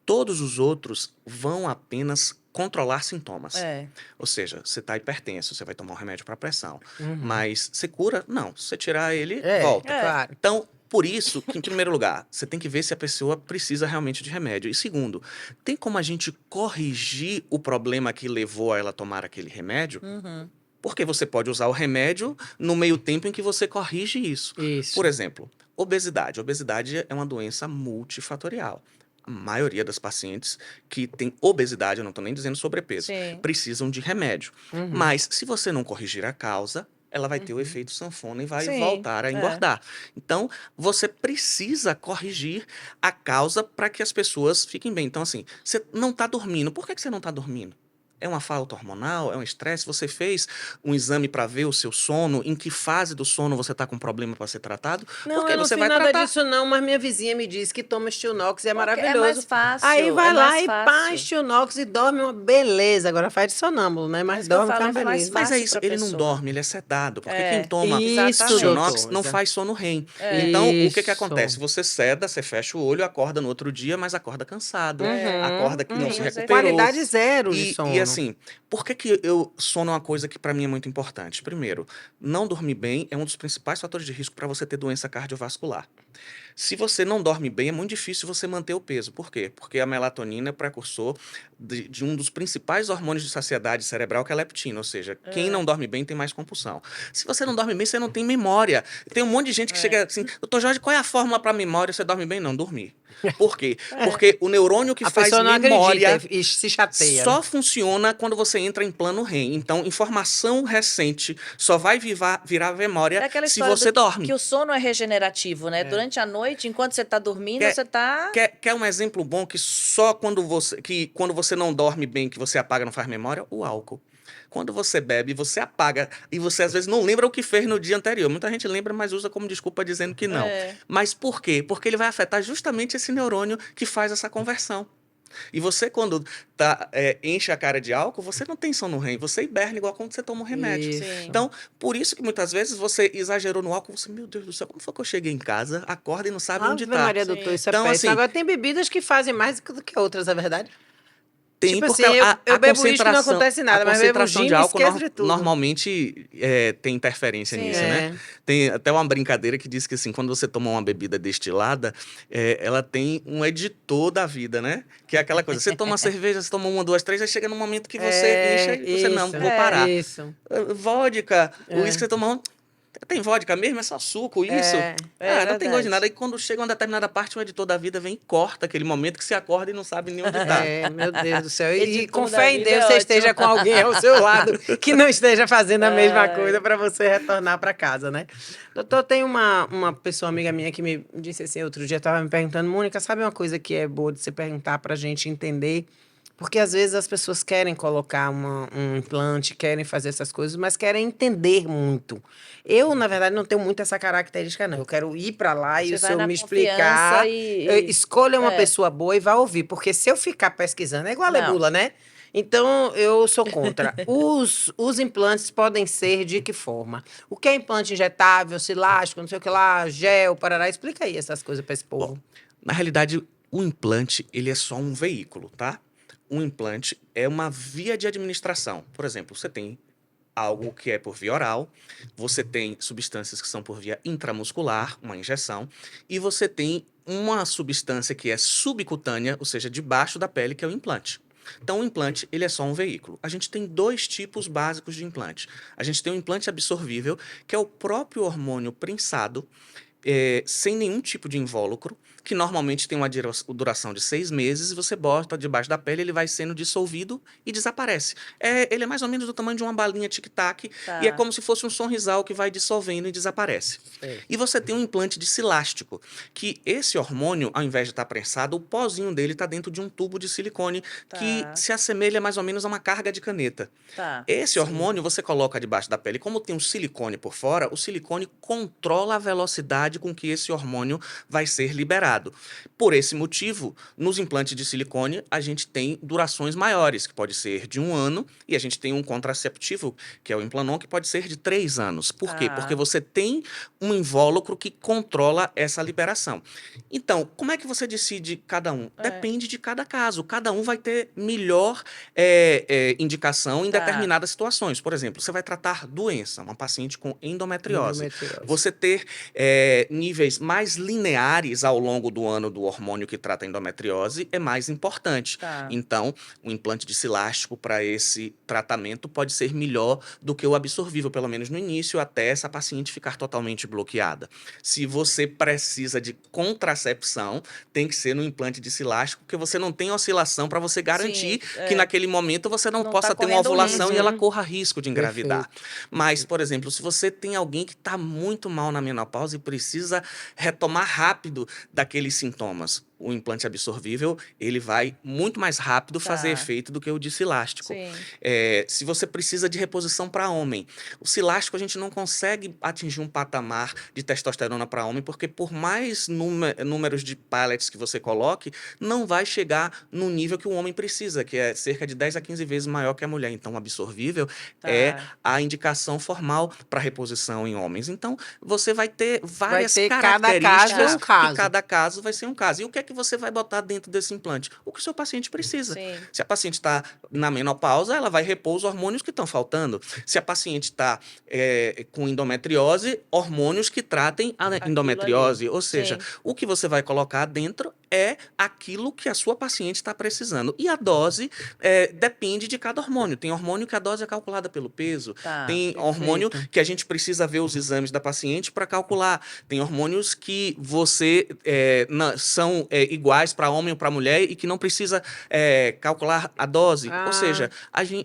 Todos os outros vão apenas controlar sintomas. É. Ou seja, você está hipertenso, você vai tomar um remédio para pressão. Mas você cura? Não. Se você tirar ele, volta. Claro. Então, por isso que, em primeiro lugar, você tem que ver se a pessoa precisa realmente de remédio. E segundo, tem como a gente corrigir o problema que levou a ela tomar aquele remédio? Porque você pode usar o remédio no meio tempo em que você corrige isso. Por exemplo, obesidade. Obesidade é uma doença multifatorial. A maioria das pacientes que tem obesidade, eu não estou nem dizendo sobrepeso, Sim. precisam de remédio. Mas se você não corrigir a causa, ela vai ter o efeito sanfona e vai Sim, voltar a engordar. Então, você precisa corrigir a causa para que as pessoas fiquem bem. Então, assim, você não está dormindo. Por que você não está dormindo? É uma falta hormonal? É um estresse? Você fez um exame para ver o seu sono? Em que fase do sono você está com problema para ser tratado? Não, Porque eu não você fiz vai nada tratar. disso não, mas minha vizinha me disse que toma Stilnox e é Porque maravilhoso. é mais fácil. Aí vai é lá mais e fácil. pá, Stilnox e dorme uma beleza. Agora faz de sonâmbulo, né? Mas Isso que eu dorme falo, com uma é mais beleza. Mas é fácil isso, pra ele não pessoa. dorme, ele é sedado. Porque É, quem toma Isso, Stilnox doutor. não faz sono REM. É. Então, o que Isso. acontece? Você seda, você fecha o olho, acorda no outro dia, mas acorda cansado. Acorda que não Tem se os recuperou. Qualidade zero de E sono. assim, por que sono é uma coisa que para mim é muito importante? Primeiro, não dormir bem é um dos principais fatores de risco para você ter doença cardiovascular. Se você não dorme bem, é muito difícil você manter o peso. Por quê? Porque a melatonina é precursor de um dos principais hormônios de saciedade cerebral, que é a leptina. Ou seja, quem não dorme bem tem mais compulsão. Se você não dorme bem, você não tem memória. Tem um monte de gente que chega assim, doutor Jorge, qual é a fórmula para memória? Você dorme bem? Não, dormir. Por quê? Porque o neurônio que A faz pessoa não memória acredita e se chateia. só funciona quando você entra em plano REM. Então, informação recente só vai virar memória É aquela se história você dorme. que o sono é regenerativo, né? Durante a noite, enquanto você tá dormindo, você tá... Quer um exemplo bom que só quando você não dorme bem, que você apaga, não faz memória? O álcool. Quando você bebe, você apaga e você às vezes não lembra o que fez no dia anterior. Muita gente lembra, mas usa como desculpa dizendo que não. Mas por quê? Porque ele vai afetar justamente esse neurônio que faz essa conversão. E você, quando enche a cara de álcool, você não tem sono REM, você hiberna igual quando você toma um remédio. Isso. Sim. Então, por isso que muitas vezes você exagerou no álcool, você, meu Deus do céu, como foi que eu cheguei em casa, acorda e não sabe onde Ave tá? Maria, Sim. doutor, isso é Então, péssimo. assim, Agora tem bebidas que fazem mais do que outras, é verdade? Tem, Tipo porque assim, eu a bebo uísque e não concentração, acontece nada, a mas bebo concentração gin de e álcool esqueço de tudo. normalmente tem interferência Sim. nisso, né? Tem até uma brincadeira que diz que assim, quando você toma uma bebida destilada, ela tem um editor da vida, né? Que é aquela coisa, você toma uma cerveja, você toma uma, duas, três, aí chega num momento que você incha e você, não, vou parar. Isso. Vodka, o uísque que você toma, tem vodka mesmo? É só suco, isso? Não tem gosto de nada. Aí quando chega uma determinada parte, o editor da vida vem e corta aquele momento que você acorda e não sabe nem onde tá. Meu Deus do céu. E Editor com da fé em vida Deus, é você ótimo. esteja com alguém ao seu lado que não esteja fazendo a mesma Ai. coisa para você retornar para casa, né? Doutor, tem uma pessoa amiga minha que me disse assim, outro dia, estava me perguntando, Mônica, sabe uma coisa que é boa de você perguntar para a gente entender? Porque às vezes as pessoas querem colocar um implante, querem fazer essas coisas, mas querem entender muito. Eu, na verdade, não tenho muito essa característica, não. Eu quero ir para lá e Você o vai senhor na me confiança explicar. e- Escolha uma É. pessoa boa e vá ouvir. Porque se eu ficar pesquisando, é igual a Não. lebula, né? Então, eu sou contra. Os implantes podem ser de que forma? O que é implante injetável, silástico, não sei o que lá, gel, parará? Explica aí essas coisas para esse povo. Na realidade, o implante, ele é só um veículo, tá? Um implante é uma via de administração. Por exemplo, você tem algo que é por via oral, você tem substâncias que são por via intramuscular, uma injeção, e você tem uma substância que é subcutânea, ou seja, debaixo da pele, que é o implante. Então, o implante, ele é só um veículo. A gente tem dois tipos básicos de implante. A gente tem o implante absorvível, que é o próprio hormônio prensado, sem nenhum tipo de invólucro, que normalmente tem uma duração de 6 meses, e você bota debaixo da pele, ele vai sendo dissolvido e desaparece. Ele é mais ou menos do tamanho de uma balinha tic-tac, Tá. e é como se fosse um sonrisal que vai dissolvendo e desaparece. E você tem um implante de silástico, que esse hormônio, ao invés de estar prensado, o pozinho dele está dentro de um tubo de silicone, que se assemelha mais ou menos a uma carga de caneta. Tá. Esse hormônio você coloca debaixo da pele. Como tem um silicone por fora, o silicone controla a velocidade com que esse hormônio vai ser liberado. bloqueado. Por esse motivo, nos implantes de silicone, a gente tem durações maiores, que pode ser de 1 ano, e a gente tem um contraceptivo, que é o Implanon, que pode ser de 3 anos. Por quê? Porque você tem um invólucro que controla essa liberação. Então, como é que você decide cada um? Depende de cada caso. Cada um vai ter melhor indicação em determinadas situações. Por exemplo, você vai tratar doença, uma paciente com endometriose. Você ter níveis mais lineares ao longo do ano do hormônio que trata a endometriose é mais importante. Então, o implante de cilástico para esse tratamento pode ser melhor do que o absorvível, pelo menos no início, até essa paciente ficar totalmente bloqueada. Se você precisa de contracepção, tem que ser no implante de cilástico, porque você não tem oscilação para você garantir que naquele momento você não possa ter uma ovulação e ela corra risco de engravidar. Mas, por exemplo, se você tem alguém que está muito mal na menopausa e precisa retomar rápido daqueles sintomas, o implante absorvível, ele vai muito mais rápido fazer efeito do que o de cilástico. Se você precisa de reposição para homem, o cilástico a gente não consegue atingir um patamar de testosterona para homem, porque por mais números de pellets que você coloque, não vai chegar no nível que o homem precisa, que é cerca de 10 a 15 vezes maior que a mulher. Então, o absorvível é a indicação formal para reposição em homens. Então, você vai ter várias características e cada caso vai ser um caso. E o que é que você vai botar dentro desse implante? O que o seu paciente precisa. Se a paciente está na menopausa, ela vai repor os hormônios que estão faltando. Se a paciente está com endometriose, hormônios que tratem a endometriose. Ou seja, o que você vai colocar dentro é aquilo que a sua paciente está precisando. E a dose depende de cada hormônio. Tem hormônio que a dose é calculada pelo peso. Tem hormônio que a gente precisa ver os exames da paciente para calcular. Tem hormônios que são iguais para homem ou para mulher e que não precisa calcular a dose. Ou seja,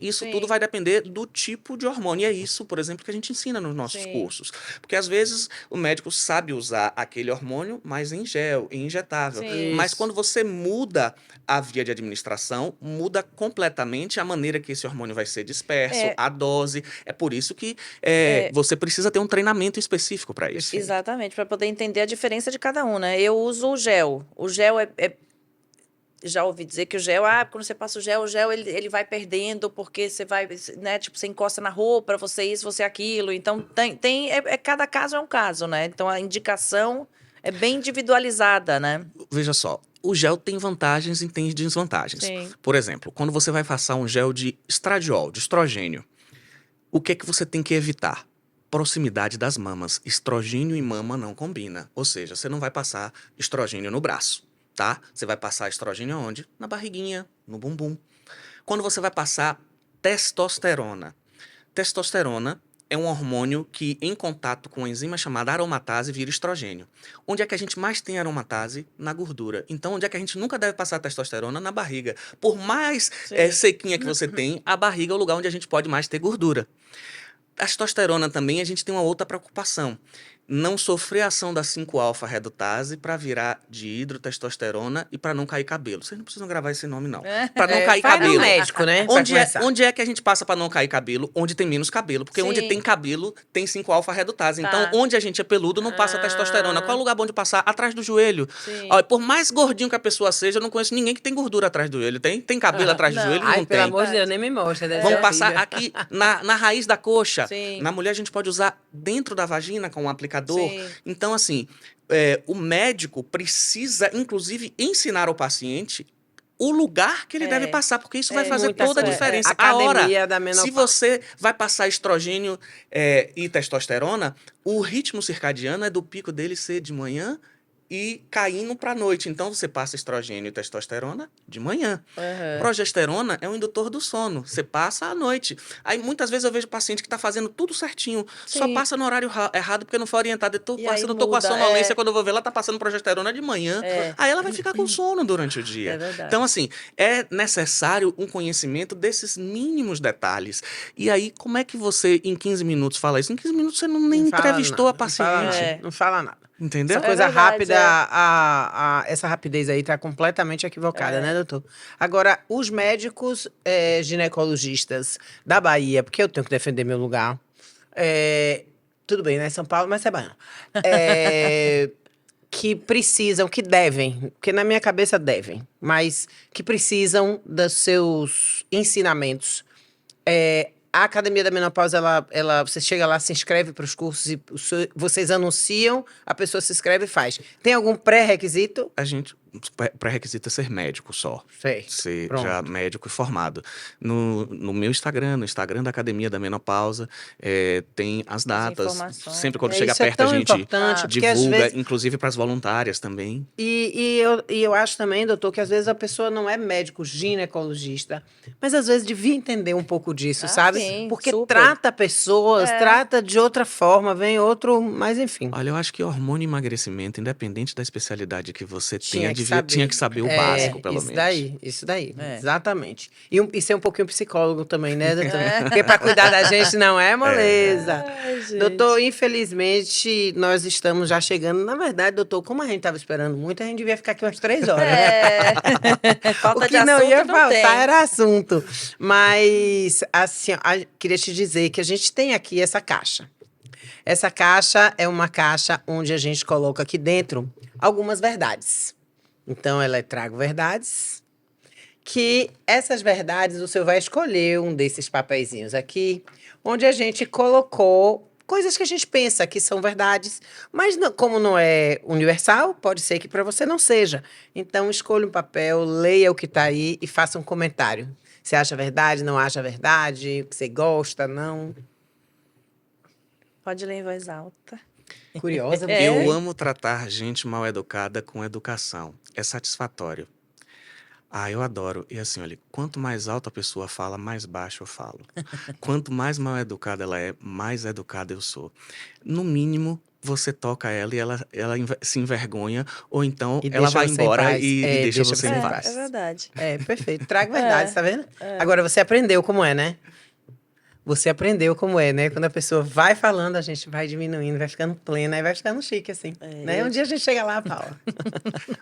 isso tudo vai depender do tipo de hormônio. E é isso, por exemplo, que a gente ensina nos nossos cursos. Porque às vezes o médico sabe usar aquele hormônio, mas em gel, em injetável. Mas quando você muda a via de administração, muda completamente a maneira que esse hormônio vai ser disperso, a dose. É por isso que você precisa ter um treinamento específico para isso. Exatamente, para poder entender a diferença de cada um, né? Eu uso o gel. O gel já ouvi dizer que o gel, quando você passa o gel ele vai perdendo, porque você vai, né? Tipo, você encosta na roupa, você isso, você aquilo. Então, cada caso é um caso, né? Então, a indicação é bem individualizada, né? Veja só, o gel tem vantagens e tem desvantagens. Por exemplo, quando você vai passar um gel de estradiol, de estrogênio, o que é que você tem que evitar? Proximidade das mamas. Estrogênio e mama não combina. Ou seja, você não vai passar estrogênio no braço, tá? Você vai passar estrogênio onde? Na barriguinha, no bumbum. Quando você vai passar testosterona. Testosterona é um hormônio que, em contato com uma enzima chamada aromatase, vira estrogênio. Onde é que a gente mais tem aromatase? Na gordura. Então, onde é que a gente nunca deve passar testosterona? Na barriga. Por mais sequinha que você tem, a barriga é o lugar onde a gente pode mais ter gordura. A testosterona também, a gente tem uma outra preocupação. Não sofrer a ação da 5-alfa-redutase para virar dihidrotestosterona e para não cair cabelo. Vocês não precisam gravar esse nome, não. Para não cair cabelo. No médico, né? Onde é que a gente passa para não cair cabelo? Onde tem menos cabelo. Porque onde tem cabelo, tem 5-alfa-redutase. Então, onde a gente é peludo, não passa testosterona. Qual é o lugar bom de passar? Atrás do joelho. Olha, por mais gordinho que a pessoa seja, eu não conheço ninguém que tem gordura atrás do joelho. Tem cabelo atrás do joelho? Não tem. Pelo amor de Deus, nem me mostra. Vamos passar aqui na raiz da coxa. Na mulher, a gente pode usar dentro da vagina com um aplicador. Então, assim, o médico precisa, inclusive, ensinar ao paciente o lugar que ele deve passar, porque isso vai fazer toda a diferença. Academia da menopausa. Se você vai passar estrogênio e testosterona, o ritmo circadiano é do pico dele ser de manhã e caindo para a noite. Então, você passa estrogênio e testosterona de manhã. Progesterona é um indutor do sono. Você passa à noite. Aí, muitas vezes, eu vejo paciente que está fazendo tudo certinho, só passa no horário errado porque não foi orientado. Eu tô com a sonolência, quando eu vou ver, ela está passando progesterona de manhã. Aí, ela vai ficar com sono durante o dia. Então, assim, é necessário um conhecimento desses mínimos detalhes. E aí, como é que você, em 15 minutos, fala isso? Em 15 minutos, você não entrevistou a paciente. Não fala nada. Entendeu? Essa coisa rápida, essa rapidez aí tá completamente equivocada, né, doutor? Agora, os médicos ginecologistas da Bahia, porque eu tenho que defender meu lugar, tudo bem, né, São Paulo, mas é baiano. que precisam, que devem, porque na minha cabeça devem, mas que precisam dos seus ensinamentos. A Academia da Menopausa, você chega lá, se inscreve para os cursos e vocês anunciam, a pessoa se inscreve e faz. Tem algum pré-requisito? Pré-requisito é ser médico só. Certo. Ser Pronto. já médico e formado. No meu Instagram, no Instagram da Academia da Menopausa, tem as datas. Sempre quando chega isso é perto, a tão gente importante, porque às divulga, vezes... inclusive para as voluntárias também. E eu acho também, doutor, que às vezes a pessoa não é médico ginecologista, mas às vezes devia entender um pouco disso, sabe? Sim, Porque super. trata pessoas, trata de outra forma, vem outro, mas enfim. Olha, eu acho que hormônio e emagrecimento, independente da especialidade que você tenha, Tinha tinha que saber o básico, pelo isso menos. Isso daí, É. exatamente. E ser um pouquinho psicólogo também, né, doutor? Porque para cuidar da gente não é moleza. Ai, gente. Doutor, infelizmente, nós estamos já chegando. Na verdade, doutor, como a gente estava esperando muito, a gente devia ficar aqui umas 3 horas. Falta O de que não assunto ia não faltar tem. era assunto. Mas, assim, queria te dizer que a gente tem aqui essa caixa. Essa caixa é uma caixa onde a gente coloca aqui dentro algumas verdades. Então, ela é Trago Verdades, que essas verdades o senhor vai escolher um desses papeizinhos aqui, onde a gente colocou coisas que a gente pensa que são verdades, mas como não é universal, pode ser que para você não seja. Então, escolha um papel, leia o que está aí e faça um comentário. Você acha verdade, não acha verdade, o que você gosta, não? Pode ler em voz alta. Curiosa. Eu amo tratar gente mal educada com educação. É satisfatório. Eu adoro. E assim, olha, quanto mais alto a pessoa fala, mais baixo eu falo. Quanto mais mal educada ela é, mais educada eu sou. No mínimo, você toca ela e ela se envergonha, ou então E ela deixa vai você em embora paz. e deixa você em É paz. verdade. Perfeito. Trago verdades, tá vendo? Agora, você aprendeu como é, né? Você aprendeu como é, né? Quando a pessoa vai falando, a gente vai diminuindo, vai ficando plena, aí vai ficando chique, assim. Né? Um dia a gente chega lá, Paula.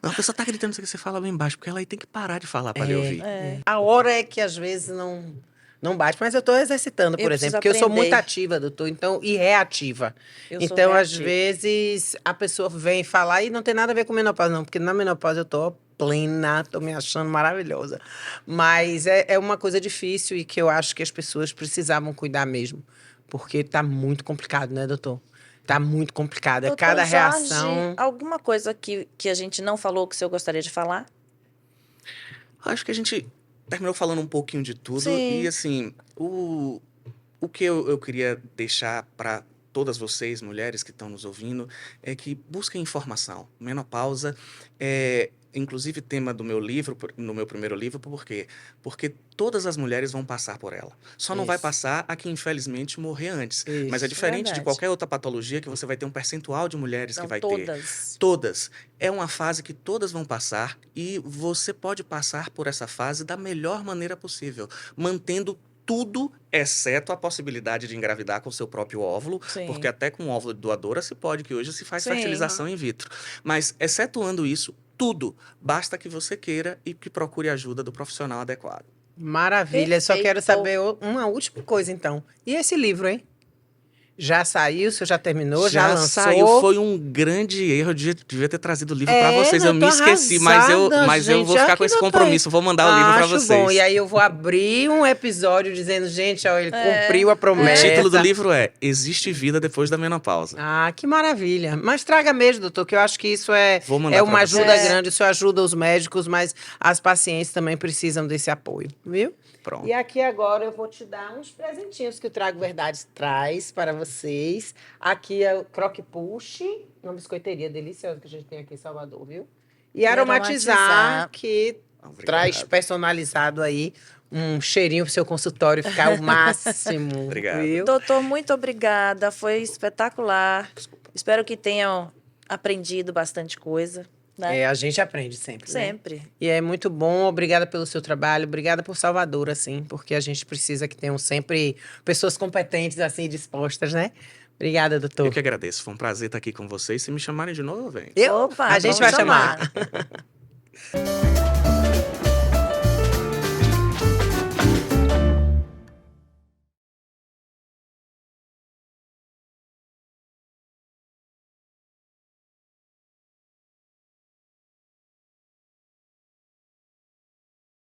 A pessoa tá gritando isso que você fala bem baixo, porque ela aí tem que parar de falar para lhe ouvir. A hora é que às vezes não bate, mas eu estou exercitando, por Eu exemplo, preciso porque eu sou muito aprender. ativa, doutor, então, e reativa. Eu sou Então, às reativa. vezes, a pessoa vem falar e não tem nada a ver com menopausa, não, porque na menopausa eu tô plena, tô me achando maravilhosa. Mas é uma coisa difícil e que eu acho que as pessoas precisavam cuidar mesmo, porque tá muito complicado, né, doutor? Tá muito complicado. Doutor Cada Jorge, reação. alguma coisa que a gente não falou que o senhor gostaria de falar? Acho que a gente terminou falando um pouquinho de tudo. Sim. E assim, o que eu queria deixar para todas vocês, mulheres que estão nos ouvindo, é que busquem informação. Menopausa é, inclusive, tema do meu livro, no meu primeiro livro, por quê? Porque todas as mulheres vão passar por ela. Só não vai Isso. passar a quem, infelizmente, morrer antes. Isso. Mas é diferente de Verdade. qualquer outra patologia que você vai ter um percentual de mulheres que Não, vai ter. todas. Todas. É uma fase que todas vão passar e você pode passar por essa fase da melhor maneira possível, mantendo tudo, exceto a possibilidade de engravidar com seu próprio óvulo, Sim. porque até com óvulo de doadora se pode, que hoje se faz Sim. fertilização in vitro. Mas, excetuando isso, tudo, basta que você queira e que procure ajuda do profissional adequado. Maravilha. Só quero Perfeito. saber uma última coisa, então. E esse livro, hein? Já saiu, o senhor já terminou, já lançou? Saiu, foi um grande erro, eu devia ter trazido o livro para vocês, não, eu me tô esqueci, arrasada, mas eu vou gente. ficar com esse Aqui, doutor, compromisso, vou mandar o livro para Acho vocês. bom. E aí eu vou abrir um episódio dizendo, gente, ó, ele cumpriu a O promessa. título do livro é Existe Vida Depois da Menopausa. Que maravilha. Mas traga mesmo, doutor, que eu acho que isso Vou mandar é pra uma ajuda vocês. grande. Isso ajuda os médicos, mas as pacientes também precisam desse apoio, viu? Pronto. E aqui agora eu vou te dar uns presentinhos que o Trago Verdades traz para vocês. Aqui é o Croque Push, uma biscoiteria deliciosa que a gente tem aqui em Salvador, viu? E aromatizar, que Obrigado. traz personalizado aí um cheirinho pro seu consultório ficar o máximo. Obrigado. Viu? Doutor, muito obrigada. Foi espetacular. Espero que tenham aprendido bastante coisa. Né? A gente aprende sempre, né? Sempre. E é muito bom, obrigada pelo seu trabalho, obrigada por Salvador, assim, porque a gente precisa que tenham sempre pessoas competentes, assim, dispostas, né? Obrigada, doutor. Eu que agradeço, foi um prazer estar aqui com vocês. Se me chamarem de novo, eu venho. Opa, a gente vamos vai chamar. chamar.